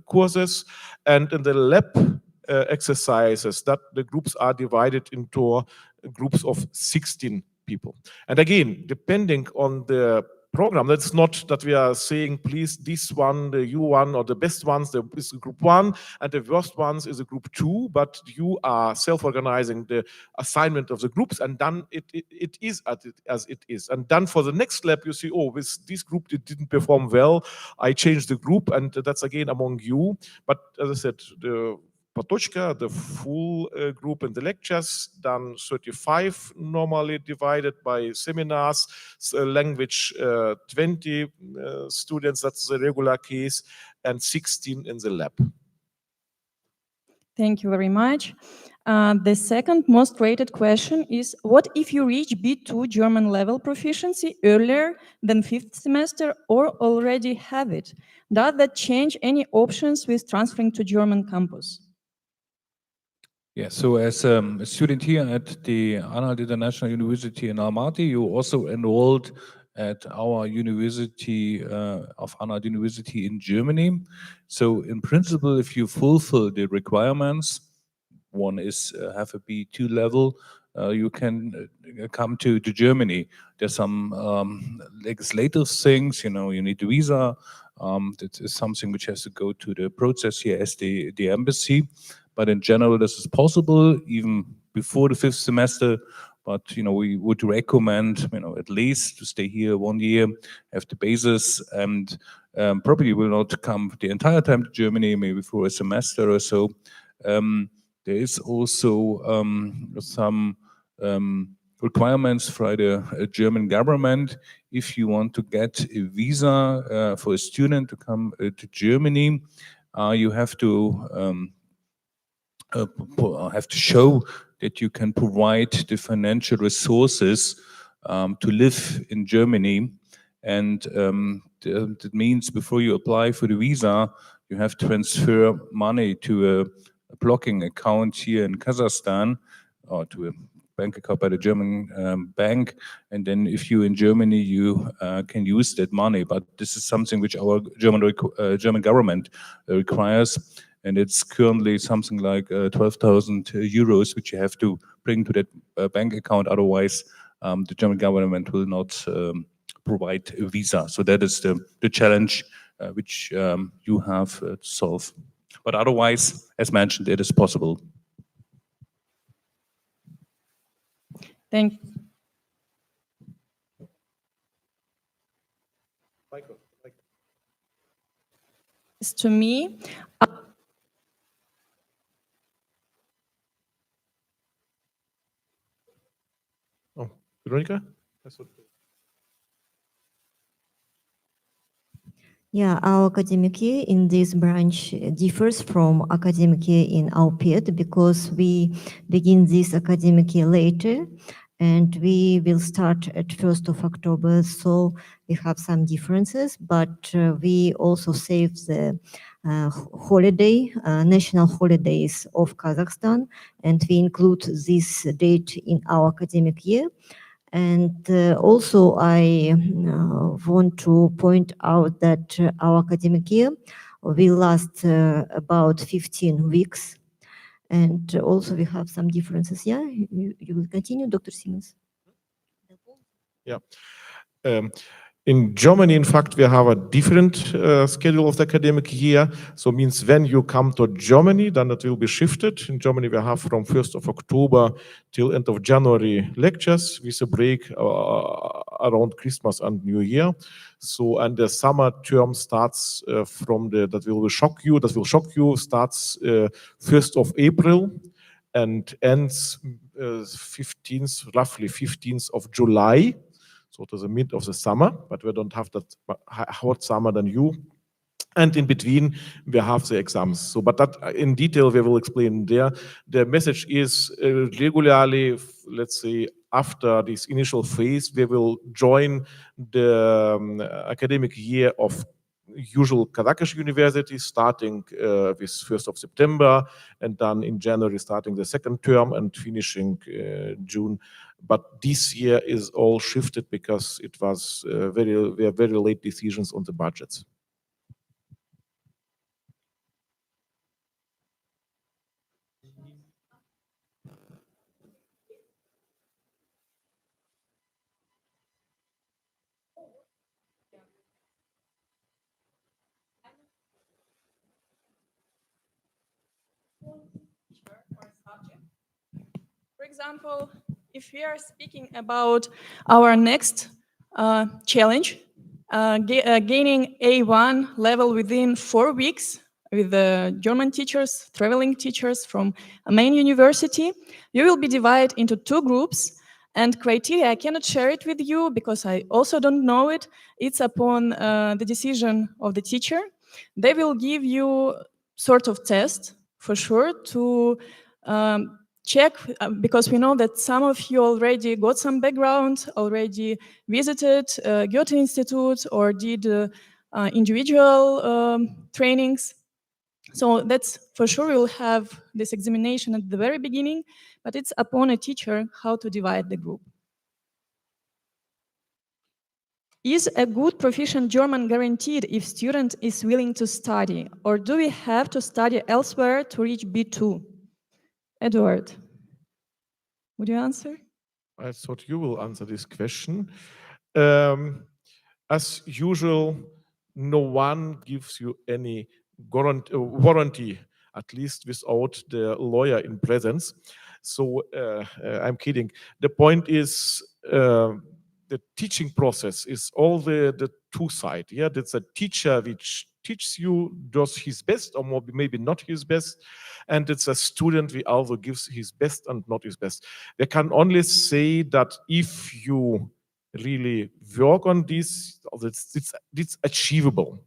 courses, and in the lab exercises, that the groups are divided into groups of 16 people. And again, depending on the program, that's not that we are saying, please, this one, the U1, or the best ones is group 1, and the worst ones is a group 2, but you are self-organizing the assignment of the groups, and then it is as it is. And then for the next lab, you see, oh, with this group, it didn't perform well, I changed the group, and that's again among you. But as I said, the Patochka, the full group in the lectures, then 35 normally divided by seminars, language 20 students, that's the regular case, and 16 in the lab. Thank you very much. The second most rated question is, what if you reach B2 German level proficiency earlier than 5th semester or already have it? Does that change any options with transferring to German campus? Yeah, so as a student here at the Anhalt International University in Almaty, you also enrolled at our university, of Anhalt University in Germany. So in principle, if you fulfill the requirements, one is have a B2 level, you can come to Germany. There's some legislative things, you know, you need a visa. That is something which has to go to the process here as the embassy. But in general, this is possible even before the 5th semester. But, you know, we would recommend, you know, at least to stay here 1 year, have the basis, and probably will not come the entire time to Germany, maybe for a semester or so. There is also some requirements for the German government. If you want to get a visa for a student to come to Germany, you have to show that you can provide the financial resources to live in Germany. And that means before you apply for the visa, you have to transfer money to a blocking account here in Kazakhstan, or to a bank account by the German bank. And then if you're in Germany, you can use that money. But this is something which our German government requires. And it's currently something like 12,000 euros, which you have to bring to that bank account. Otherwise, the German government will not provide a visa. So that is the challenge which you have to solve. But otherwise, as mentioned, it is possible. Thank Michael. to me. Oh, Veronica? Yeah, our academic year in this branch differs from academic year in our PET because we begin this academic year later and we will start at 1st of October. So we have some differences, but we also save the national holidays of Kazakhstan, and we include this date in our academic year. And also I want to point out that our academic year will last about 15 weeks. And also we have some differences. Yeah, you will continue, Dr. Siemens. Yeah. In Germany, in fact, we have a different schedule of the academic year. So means when you come to Germany, then it will be shifted. In Germany, we have from 1st of October till end of January lectures with a break around Christmas and New Year. So, and the summer term starts that will shock you, starts 1st of April and ends roughly 15th of July. So to the mid of the summer, but we don't have that hot summer than you. And in between, we have the exams. So, but that in detail, we will explain there. The message is regularly, let's say, after this initial phase, we will join the academic year of usual Kazakh university, starting with 1st of September, and then in January starting the second term and finishing June. But this year is all shifted because it was very late decisions on the budgets. For example, if we are speaking about our next challenge, gaining A1 level within 4 weeks with the German teachers, traveling teachers from a main university, you will be divided into 2 groups. And criteria, I cannot share it with you because I also don't know it. It's upon the decision of the teacher. They will give you sort of test for sure to check, because we know that some of you already got some background, already visited Goethe Institute or did individual trainings. So that's for sure we'll have this examination at the very beginning, but it's upon a teacher how to divide the group. Is a good proficient German guaranteed if student is willing to study, or do we have to study elsewhere to reach B2? Edward, would you answer? I thought you will answer this question. As usual, no one gives you any warranty, at least without the lawyer in presence. So I'm kidding. The point is the teaching process is all the two side. Yeah, that's a teacher which teaches you, does his best or maybe not his best, and it's a student who also gives his best and not his best. We can only say that if you really work on this, it's achievable.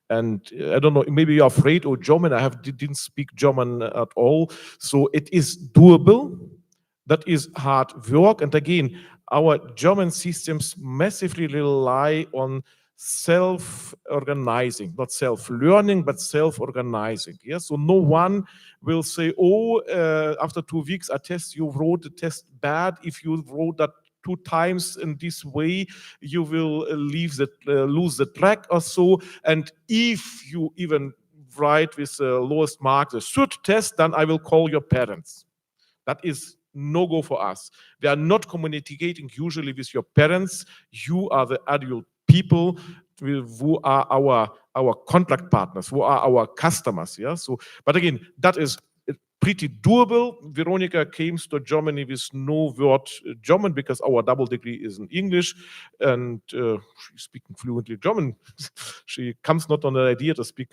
And I don't know, maybe you're afraid of German. Didn't speak German at all, so it is doable. That is hard work. And again, our German systems massively rely on self-organizing, not self-learning, but self-organizing. Yeah? So no one will say, oh, after 2 weeks, I test, you wrote the test bad. If you wrote that 2 times in this way, you will lose the track or so. And if you even write with the lowest mark the third test, then I will call your parents. That is no go for us. We are not communicating usually with your parents. You are the adult people who are our contract partners, who are our customers. Yeah. So, but again, that is pretty doable. Veronica came to Germany with no word German because our double degree is in English, and she's speaking fluently German. She comes not on the idea to speak,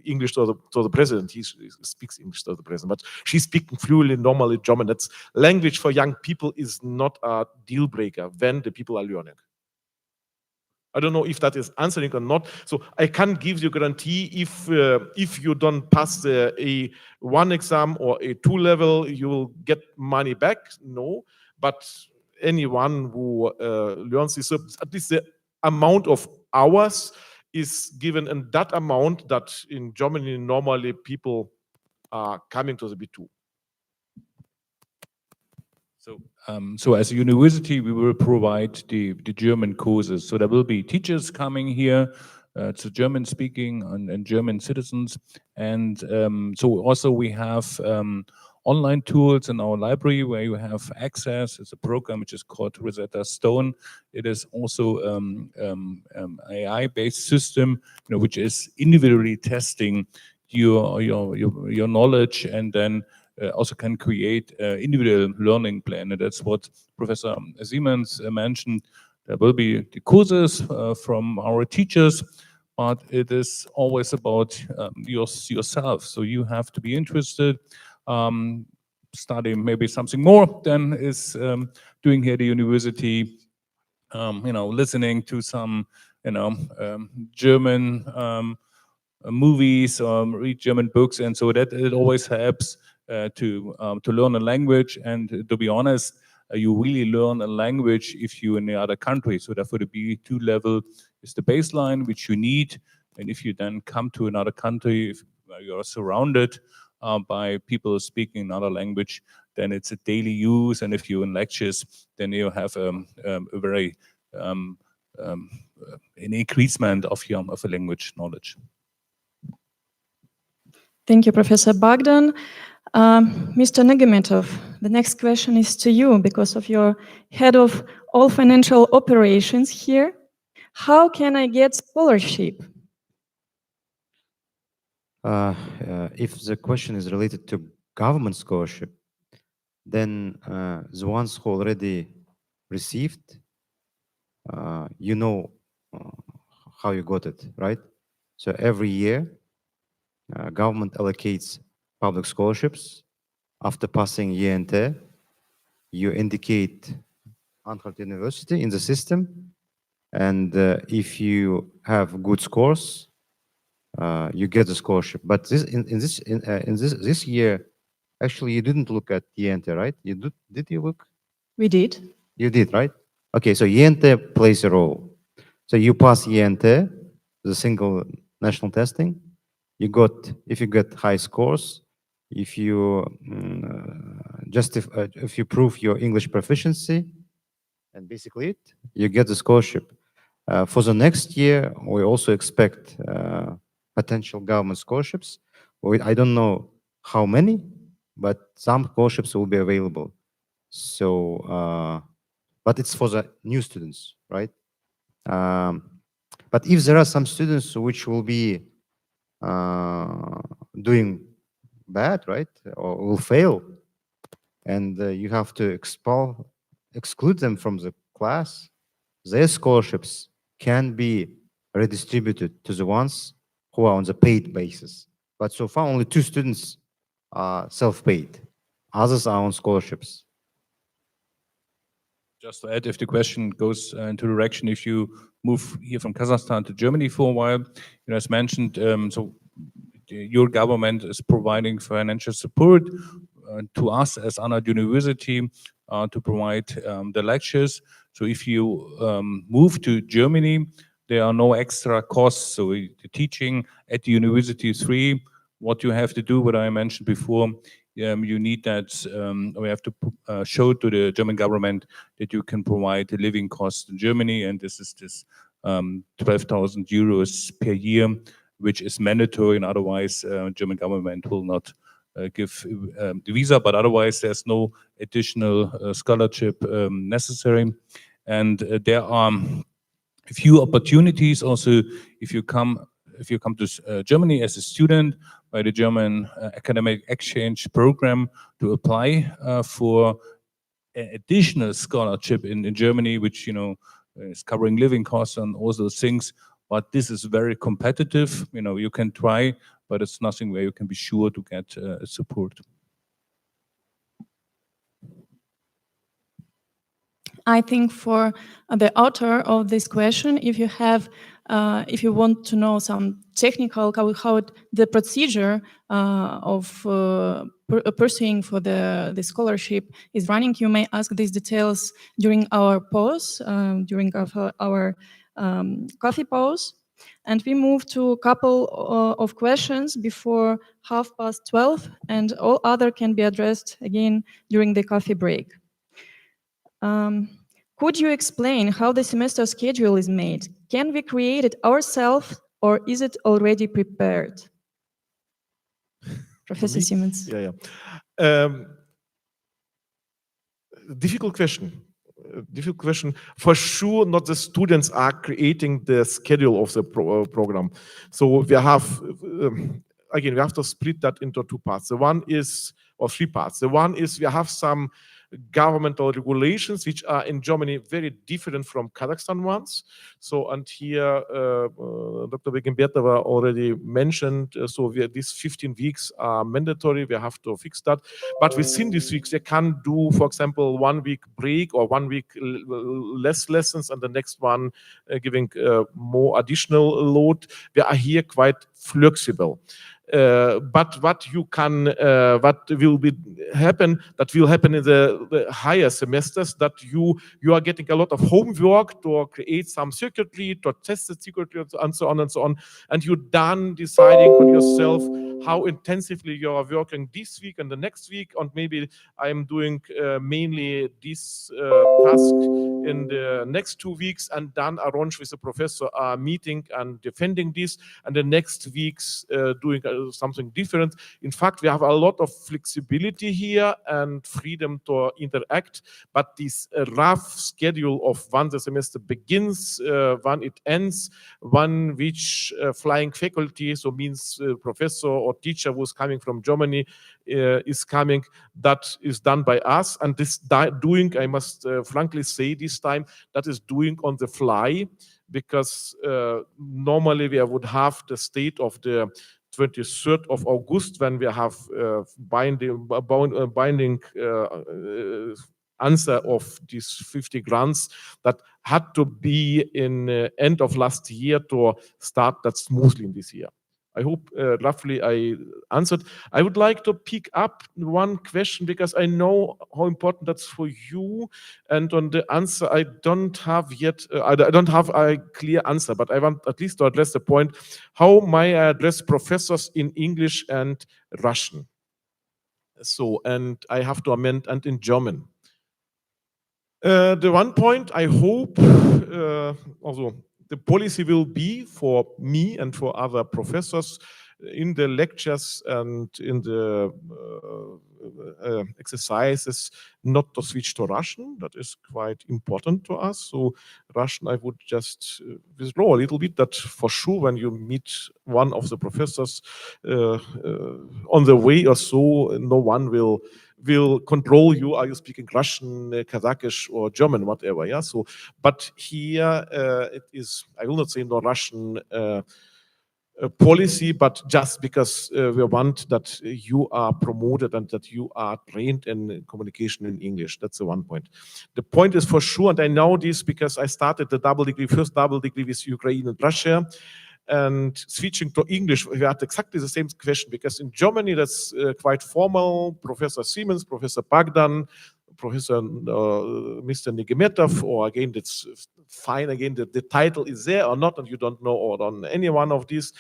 English to the president. He speaks English to the president, but she's speaking fluently, normally German. That's language for young people is not a deal breaker when the people are learning. I don't know if that is answering or not. So I can't give you a guarantee if you don't pass the A1 exam or A2 level, you will get money back. No, but anyone who learns this, at least the amount of hours is given, and that amount that in Germany normally people are coming to the B2. So as a university, we will provide the German courses. So there will be teachers coming here, to German speaking and German citizens. And so also we have online tools in our library where you have access. It's a program which is called Rosetta Stone. It is also AI-based system, which is individually testing your knowledge, and then also can create individual learning plan. And that's what Professor Siemens mentioned. There will be the courses from our teachers, but it is always about yourself. So you have to be interested, study maybe something more than is doing here at the university, listening to some, German movies, read German books, and so that it always helps to learn a language. And to be honest, you really learn a language if you're in the other country. So therefore, the B2 level is the baseline which you need. And if you then come to another country, if you're surrounded by people speaking another language, then it's a daily use. And if you're in lectures, then you have a very an increasement of your language knowledge. Thank you, Professor Bogdan. Mr. Negemetov, the next question is to you because of your head of all financial operations here. How can I get scholarship? If the question is related to government scholarship, then the ones who already received, you know how you got it, right? So every year, government allocates public scholarships. After passing ENT, you indicate Anhalt University in the system, and if you have good scores, you get the scholarship. But this year, actually, you didn't look at ENT, right? Did you look? We did. You did, right? Okay, so ENT plays a role. So you pass ENT, the single national testing. If you get high scores, if you if you prove your English proficiency, and basically you get the scholarship. For the next year, we also expect potential government scholarships. I don't know how many, but some scholarships will be available. So, but it's for the new students, right? But if there are some students which will be doing bad, right, or will fail, and you have to exclude them from the class, their scholarships can be redistributed to the ones who are on the paid basis. But so far, only 2 students are self-paid. Others are on scholarships. Just to add, if the question goes into the direction, if you move here from Kazakhstan to Germany for a while, as mentioned, your government is providing financial support to us as Anhalt University to provide the lectures. So if you move to Germany, there are no extra costs. So the teaching at the university is free. What you have to do, what I mentioned before, you need that, we have to show to the German government that you can provide the living costs in Germany, and this is 12,000 euros per year, which is mandatory, and otherwise German government will not give the visa, but otherwise there's no additional scholarship necessary. And there are a few opportunities also if you come to Germany as a student by the German academic exchange program to apply for an additional scholarship in Germany, which is covering living costs and all those things. But this is very competitive. You can try, but it's nothing where you can be sure to get support. I think for the author of this question, if you want to know some technical, how the procedure of pursuing for the scholarship is running, you may ask these details during our pause, during our coffee pause. And we move to a couple of questions before 12:30, and all other can be addressed again during the coffee break. Could you explain how the semester schedule is made? Can we create it ourselves, or is it already prepared? Professor Siemens. Yeah. Difficult question. Difficult question. For sure, not the students are creating the schedule of the program. So we have, again, we have to split that into 2 parts. The one is, or 3 parts. The one is we have some governmental regulations which are in Germany very different from Kazakhstan ones. So, and here Dr. Begimbertova already mentioned, so these 15 weeks are mandatory, we have to fix that. But within these weeks, they can do, for example, 1 week break or 1 week less lessons and the next one giving more additional load. We are here quite flexible. But what will happen in the higher semesters, that you are getting a lot of homework to create some circuitry, to test the circuitry, and so on and so on. And you're done deciding on yourself how intensively you are working this week and the next week, and maybe I'm doing mainly this task in the next 2 weeks, and then arrange with the professor a meeting and defending this, and the next weeks doing something different. In fact, we have a lot of flexibility here and freedom to interact, but this rough schedule of when the semester begins, when it ends, when which flying faculty, so means professor or teacher who's coming from Germany is coming, that is done by us. And this doing, I must frankly say this time, that is doing on the fly, because normally we would have the state of the 23rd of August when we have binding answer of these 50 grants that had to be in end of last year to start that smoothly in this year. I hope roughly I answered. I would like to pick up one question because I know how important that's for you. And on the answer, I don't have yet, I don't have a clear answer, but I want at least to address the point, how may I address professors in English and Russian? So, and I have to amend, and in German. The one point I hope also the policy will be for me and for other professors in the lectures and in the exercises not to switch to Russian. That is quite important to us. So Russian, I would just withdraw a little bit. That for sure, when you meet one of the professors on the way or so, no one will control you. Are you speaking Russian, Kazakish, or German, whatever? Yeah. So, but here it is. I will not say no Russian policy, but just because we want that you are promoted and that you are trained in communication in English. That's the one point. The point is for sure, and I know this because I started the first double degree with Ukraine and Russia. And switching to English, we had exactly the same question because in Germany that's quite formal. Professor Siemens, Professor Bagdan, Professor Mr. Nigemetov, or again, that's fine. Again, the title is there or not, and you don't know or on any one of these.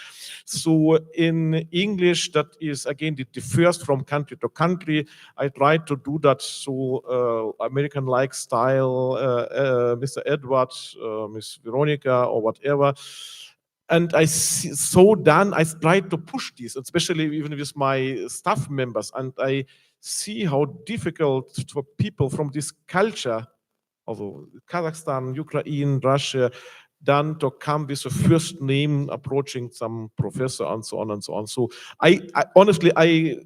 So in English, that is again the differs from country to country. I tried to do that so American-like style, Mr. Edward, Miss Veronica, or whatever. And I tried to push this, especially even with my staff members, and I see how difficult for people from this culture, although Kazakhstan, Ukraine, Russia, then to come with a first name approaching some professor and so on and so on. So I honestly, I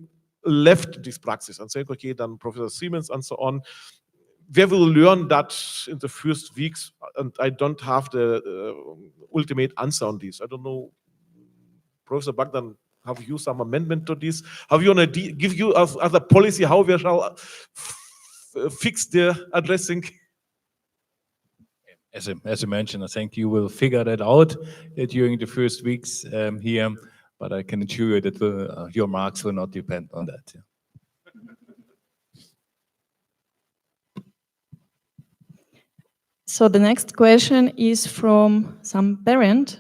left this practice and said, okay, then Professor Siemens and so on. We will learn that in the first weeks, and I don't have the ultimate answer on this. I don't know, Professor Bagdan, have you some amendment to this? Have you an idea, give you as a policy how we shall fix the addressing? As I mentioned, I think you will figure that out during the first weeks here, but I can assure you that your marks will not depend on that. Yeah. So the next question is from some parent.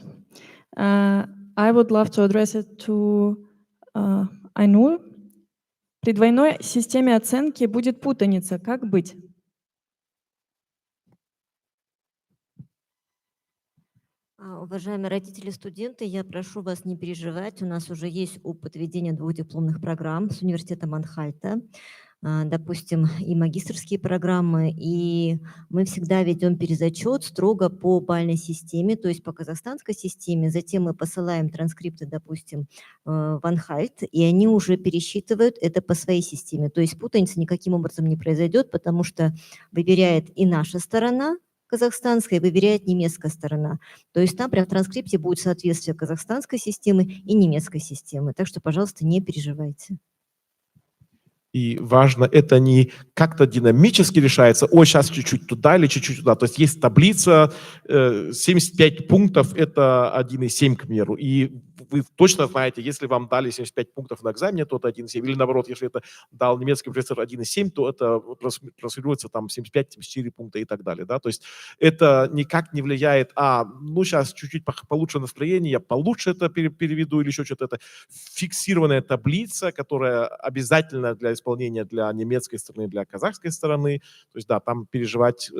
I would love to address it to Айнур. При двойной системе оценки будет путаница. Как быть? Уважаемые родители, студенты, я прошу вас не переживать. У нас уже есть опыт ведения двух дипломных программ с университетом Анхальта. Допустим, и магистерские программы, и мы всегда ведем перезачет строго по бальной системе, то есть по казахстанской системе. Затем мы посылаем транскрипты, допустим, в Анхальт, и они уже пересчитывают это по своей системе. То есть путаница никаким образом не произойдет, потому что выверяет и наша сторона, казахстанская, и выверяет немецкая сторона. То есть там прям в транскрипте будет соответствие казахстанской системы и немецкой системы. Так что, пожалуйста, не переживайте. И важно, это не как-то динамически решается, ой, сейчас чуть-чуть туда или чуть-чуть туда. То есть есть таблица, 75 пунктов – это 1,7, к примеру. И вы точно знаете, если вам дали 75 пунктов на экзамене, то это 1,7. Или наоборот, если это дал немецкий профессор 1,7, то это трансферируется там 75-74 пункта и так далее. Да? То есть это никак не влияет, ну сейчас чуть-чуть получше настроение, я получше это переведу или еще что-то. Это фиксированная таблица, которая обязательно для исполнения для немецкой стороны, для казахской стороны. То есть да, там переживать,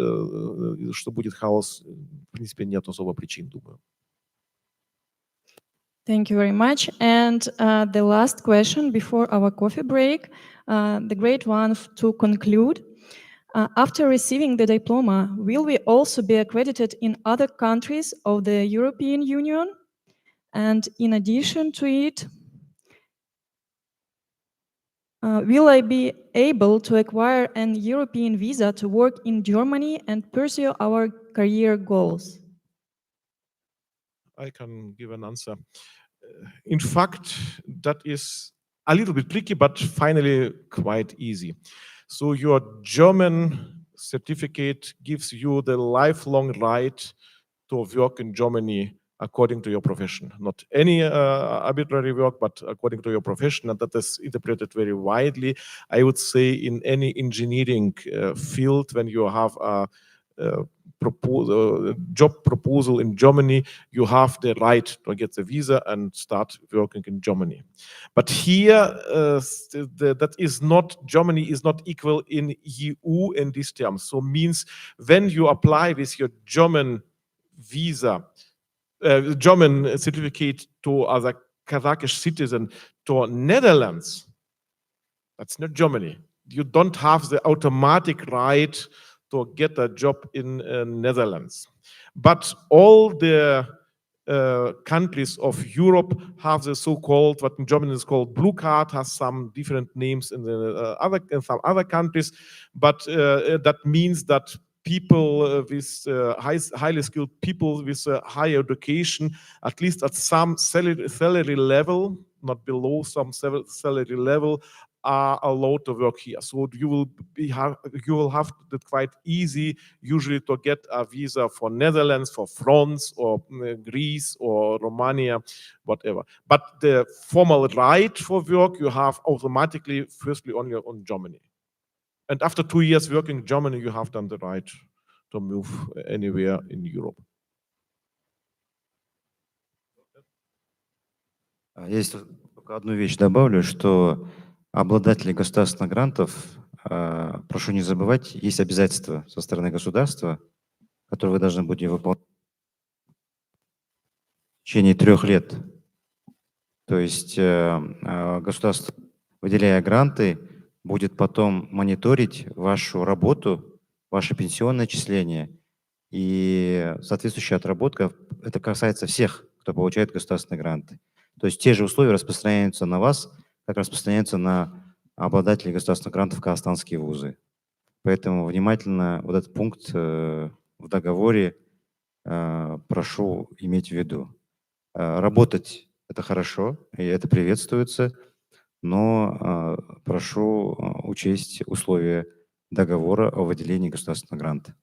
что будет хаос, в принципе, нет особо причин, думаю. Thank you very much. And the last question before our coffee break, the great one to conclude. After receiving the diploma, will we also be accredited in other countries of the European Union? And in addition to it, will I be able to acquire an European visa to work in Germany and pursue our career goals? I can give an answer. In fact, that is a little bit tricky, but finally quite easy. So your German certificate gives you the lifelong right to work in Germany according to your profession. Not any arbitrary work, but according to your profession, and that is interpreted very widely. I would say in any engineering field, when you have a job proposal in Germany, you have the right to get the visa and start working in Germany. But here, that is not, Germany is not equal in EU in these terms. So means when you apply with your German visa, German certificate to as a Kazakhstan citizen to Netherlands, that's not Germany. You don't have the automatic right to get a job in Netherlands. But all the countries of Europe have the so-called, what in German is called blue card, has some different names in the in some other countries, but that means that people with highly skilled people with higher education, at least at some salary level, not below some salary level, are allowed to work here. So you will have it quite easy usually to get a visa for Netherlands, for France, or Greece, or Romania, whatever. But the formal right for work you have automatically, firstly, only on Germany. And after 2 years working in Germany, you have then the right to move anywhere in Europe. Я здесь только одну вещь добавлю, что обладатели государственных грантов, прошу не забывать, есть обязательства со стороны государства, которые вы должны будете выполнять в течение 3 лет. То есть государство, выделяя гранты, будет потом мониторить вашу работу, ваше пенсионное отчисление и соответствующая отработка. Это касается всех, кто получает государственные гранты. То есть те же условия распространяются на вас, как распространяются на обладателей государственных грантов в казахстанские вузы. Поэтому внимательно вот этот пункт в договоре прошу иметь в виду. Работать – это хорошо, и это приветствуется, но прошу учесть условия договора о выделении государственного гранта.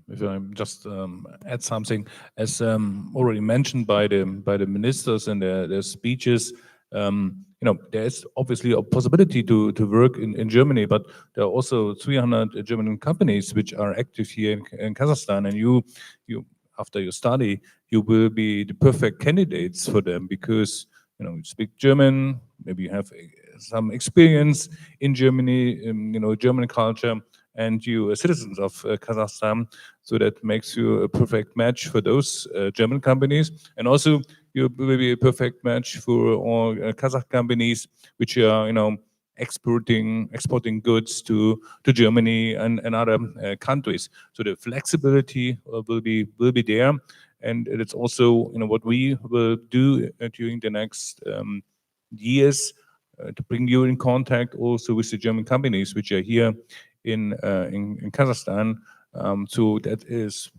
If I just add something, as already mentioned by the ministers in their speeches, there is obviously a possibility to work in Germany, but there are also 300 German companies which are active here in Kazakhstan, and you after you study, you will be the perfect candidates for them because you speak German, maybe you have some experience in Germany, German culture, and you are citizens of Kazakhstan, so that makes you a perfect match for those German companies, and also you will be a perfect match for all Kazakh companies which are exporting goods to Germany and other countries. So the flexibility will be there, and it's also what we will do during the next years to bring you in contact also with the German companies which are here in Kazakhstan. So that is,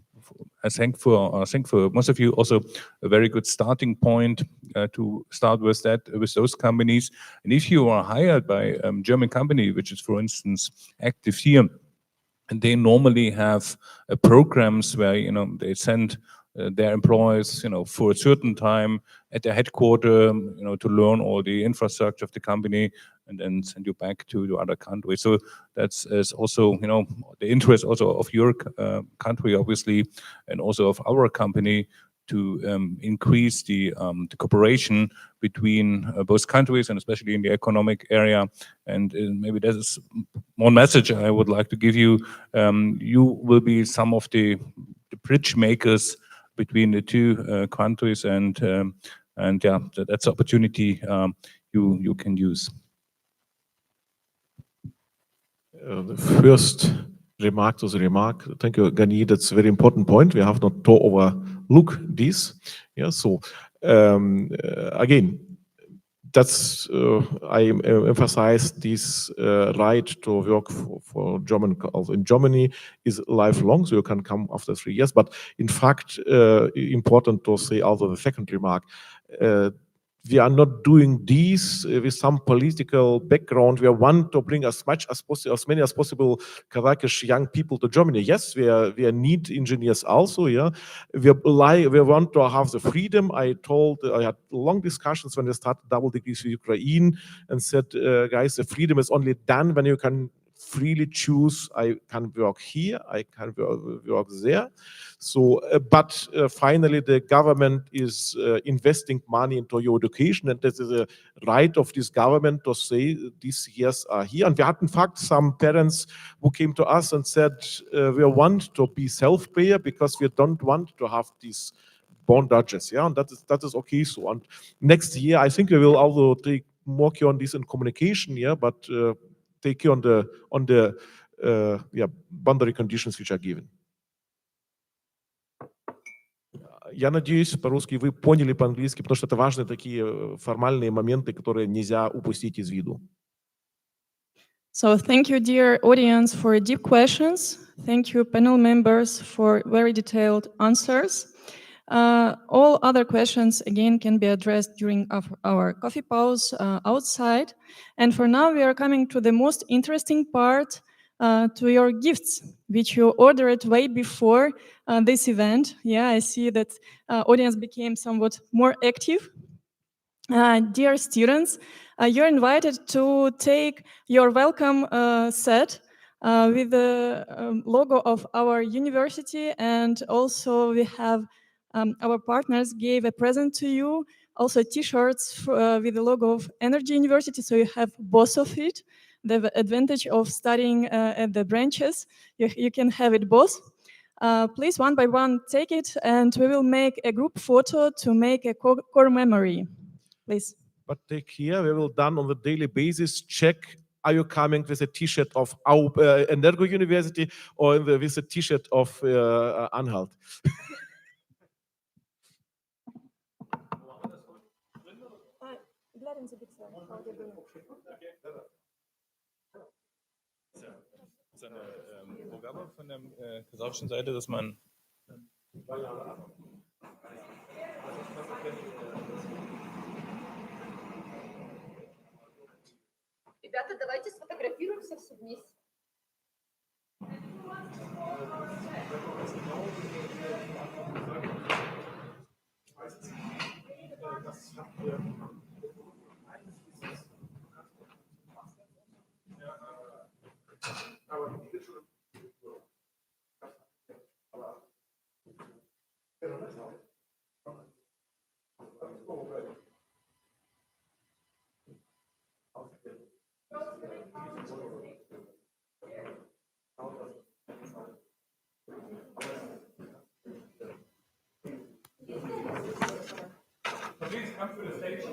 I think for most of you also a very good starting point to start with those companies. And if you are hired by a German company, which is for instance active here, and they normally have programs where they send their employees for a certain time at their headquarters to learn all the infrastructure of the company and then send you back to the other country. So that's also the interest also of your country obviously, and also of our company, to increase the cooperation between both countries, and especially in the economic area. And maybe that is one message I would like to give you. You will be some of the bridge makers between the two countries, and yeah, that's an opportunity you can use. The first remark to the remark. Thank you, Gani. That's a very important point. We have not to overlook this. Yeah. So again, that's I emphasize this right to work for German also in Germany is lifelong, so you can come after 3 years. But in fact, important to say also the second remark. We are not doing this with some political background. We want to bring as many as possible Kazakh young people to Germany. Yes, we need engineers also. Yeah, we want to have the freedom. I had long discussions when we started double degrees with Ukraine and said, guys, the freedom is only done when you can freely choose, I can work here, I can work there. So, but finally, the government is investing money into your education, and this is a right of this government to say these years are here. And we had in fact some parents who came to us and said, we want to be self-payer because we don't want to have these bondages. Yeah, and that is okay. So, and next year, I think we will also take more care on this in communication. Yeah, but take care on the boundary conditions which are given. Я надеюсь, по-русски вы поняли по-английски, потому что это важные такие формальные моменты, которые нельзя упустить из виду. So thank you, dear audience, for deep questions. Thank you, panel members, for very detailed answers. All other questions, again, can be addressed during our coffee pause outside. And for now, we are coming to the most interesting part, to your gifts, which you ordered way before this event. Yeah, I see that audience became somewhat more active. Dear students, you're invited to take your welcome set with the logo of our university, and also we have our partners gave a present to you, also t-shirts with the logo of Energy University, so you have both of it. The advantage of studying at the branches, you can have it both. Please, one by one, take it, and we will make a group photo to make a core memory. Please. But take care, we will done on the daily basis check, are you coming with a t-shirt of our Energo University or with a t-shirt of Anhalt? Ist eine Programme von der kasachischen Seite, dass man Ребята, давайте сфотографируемся все вместе. Please come to the stage.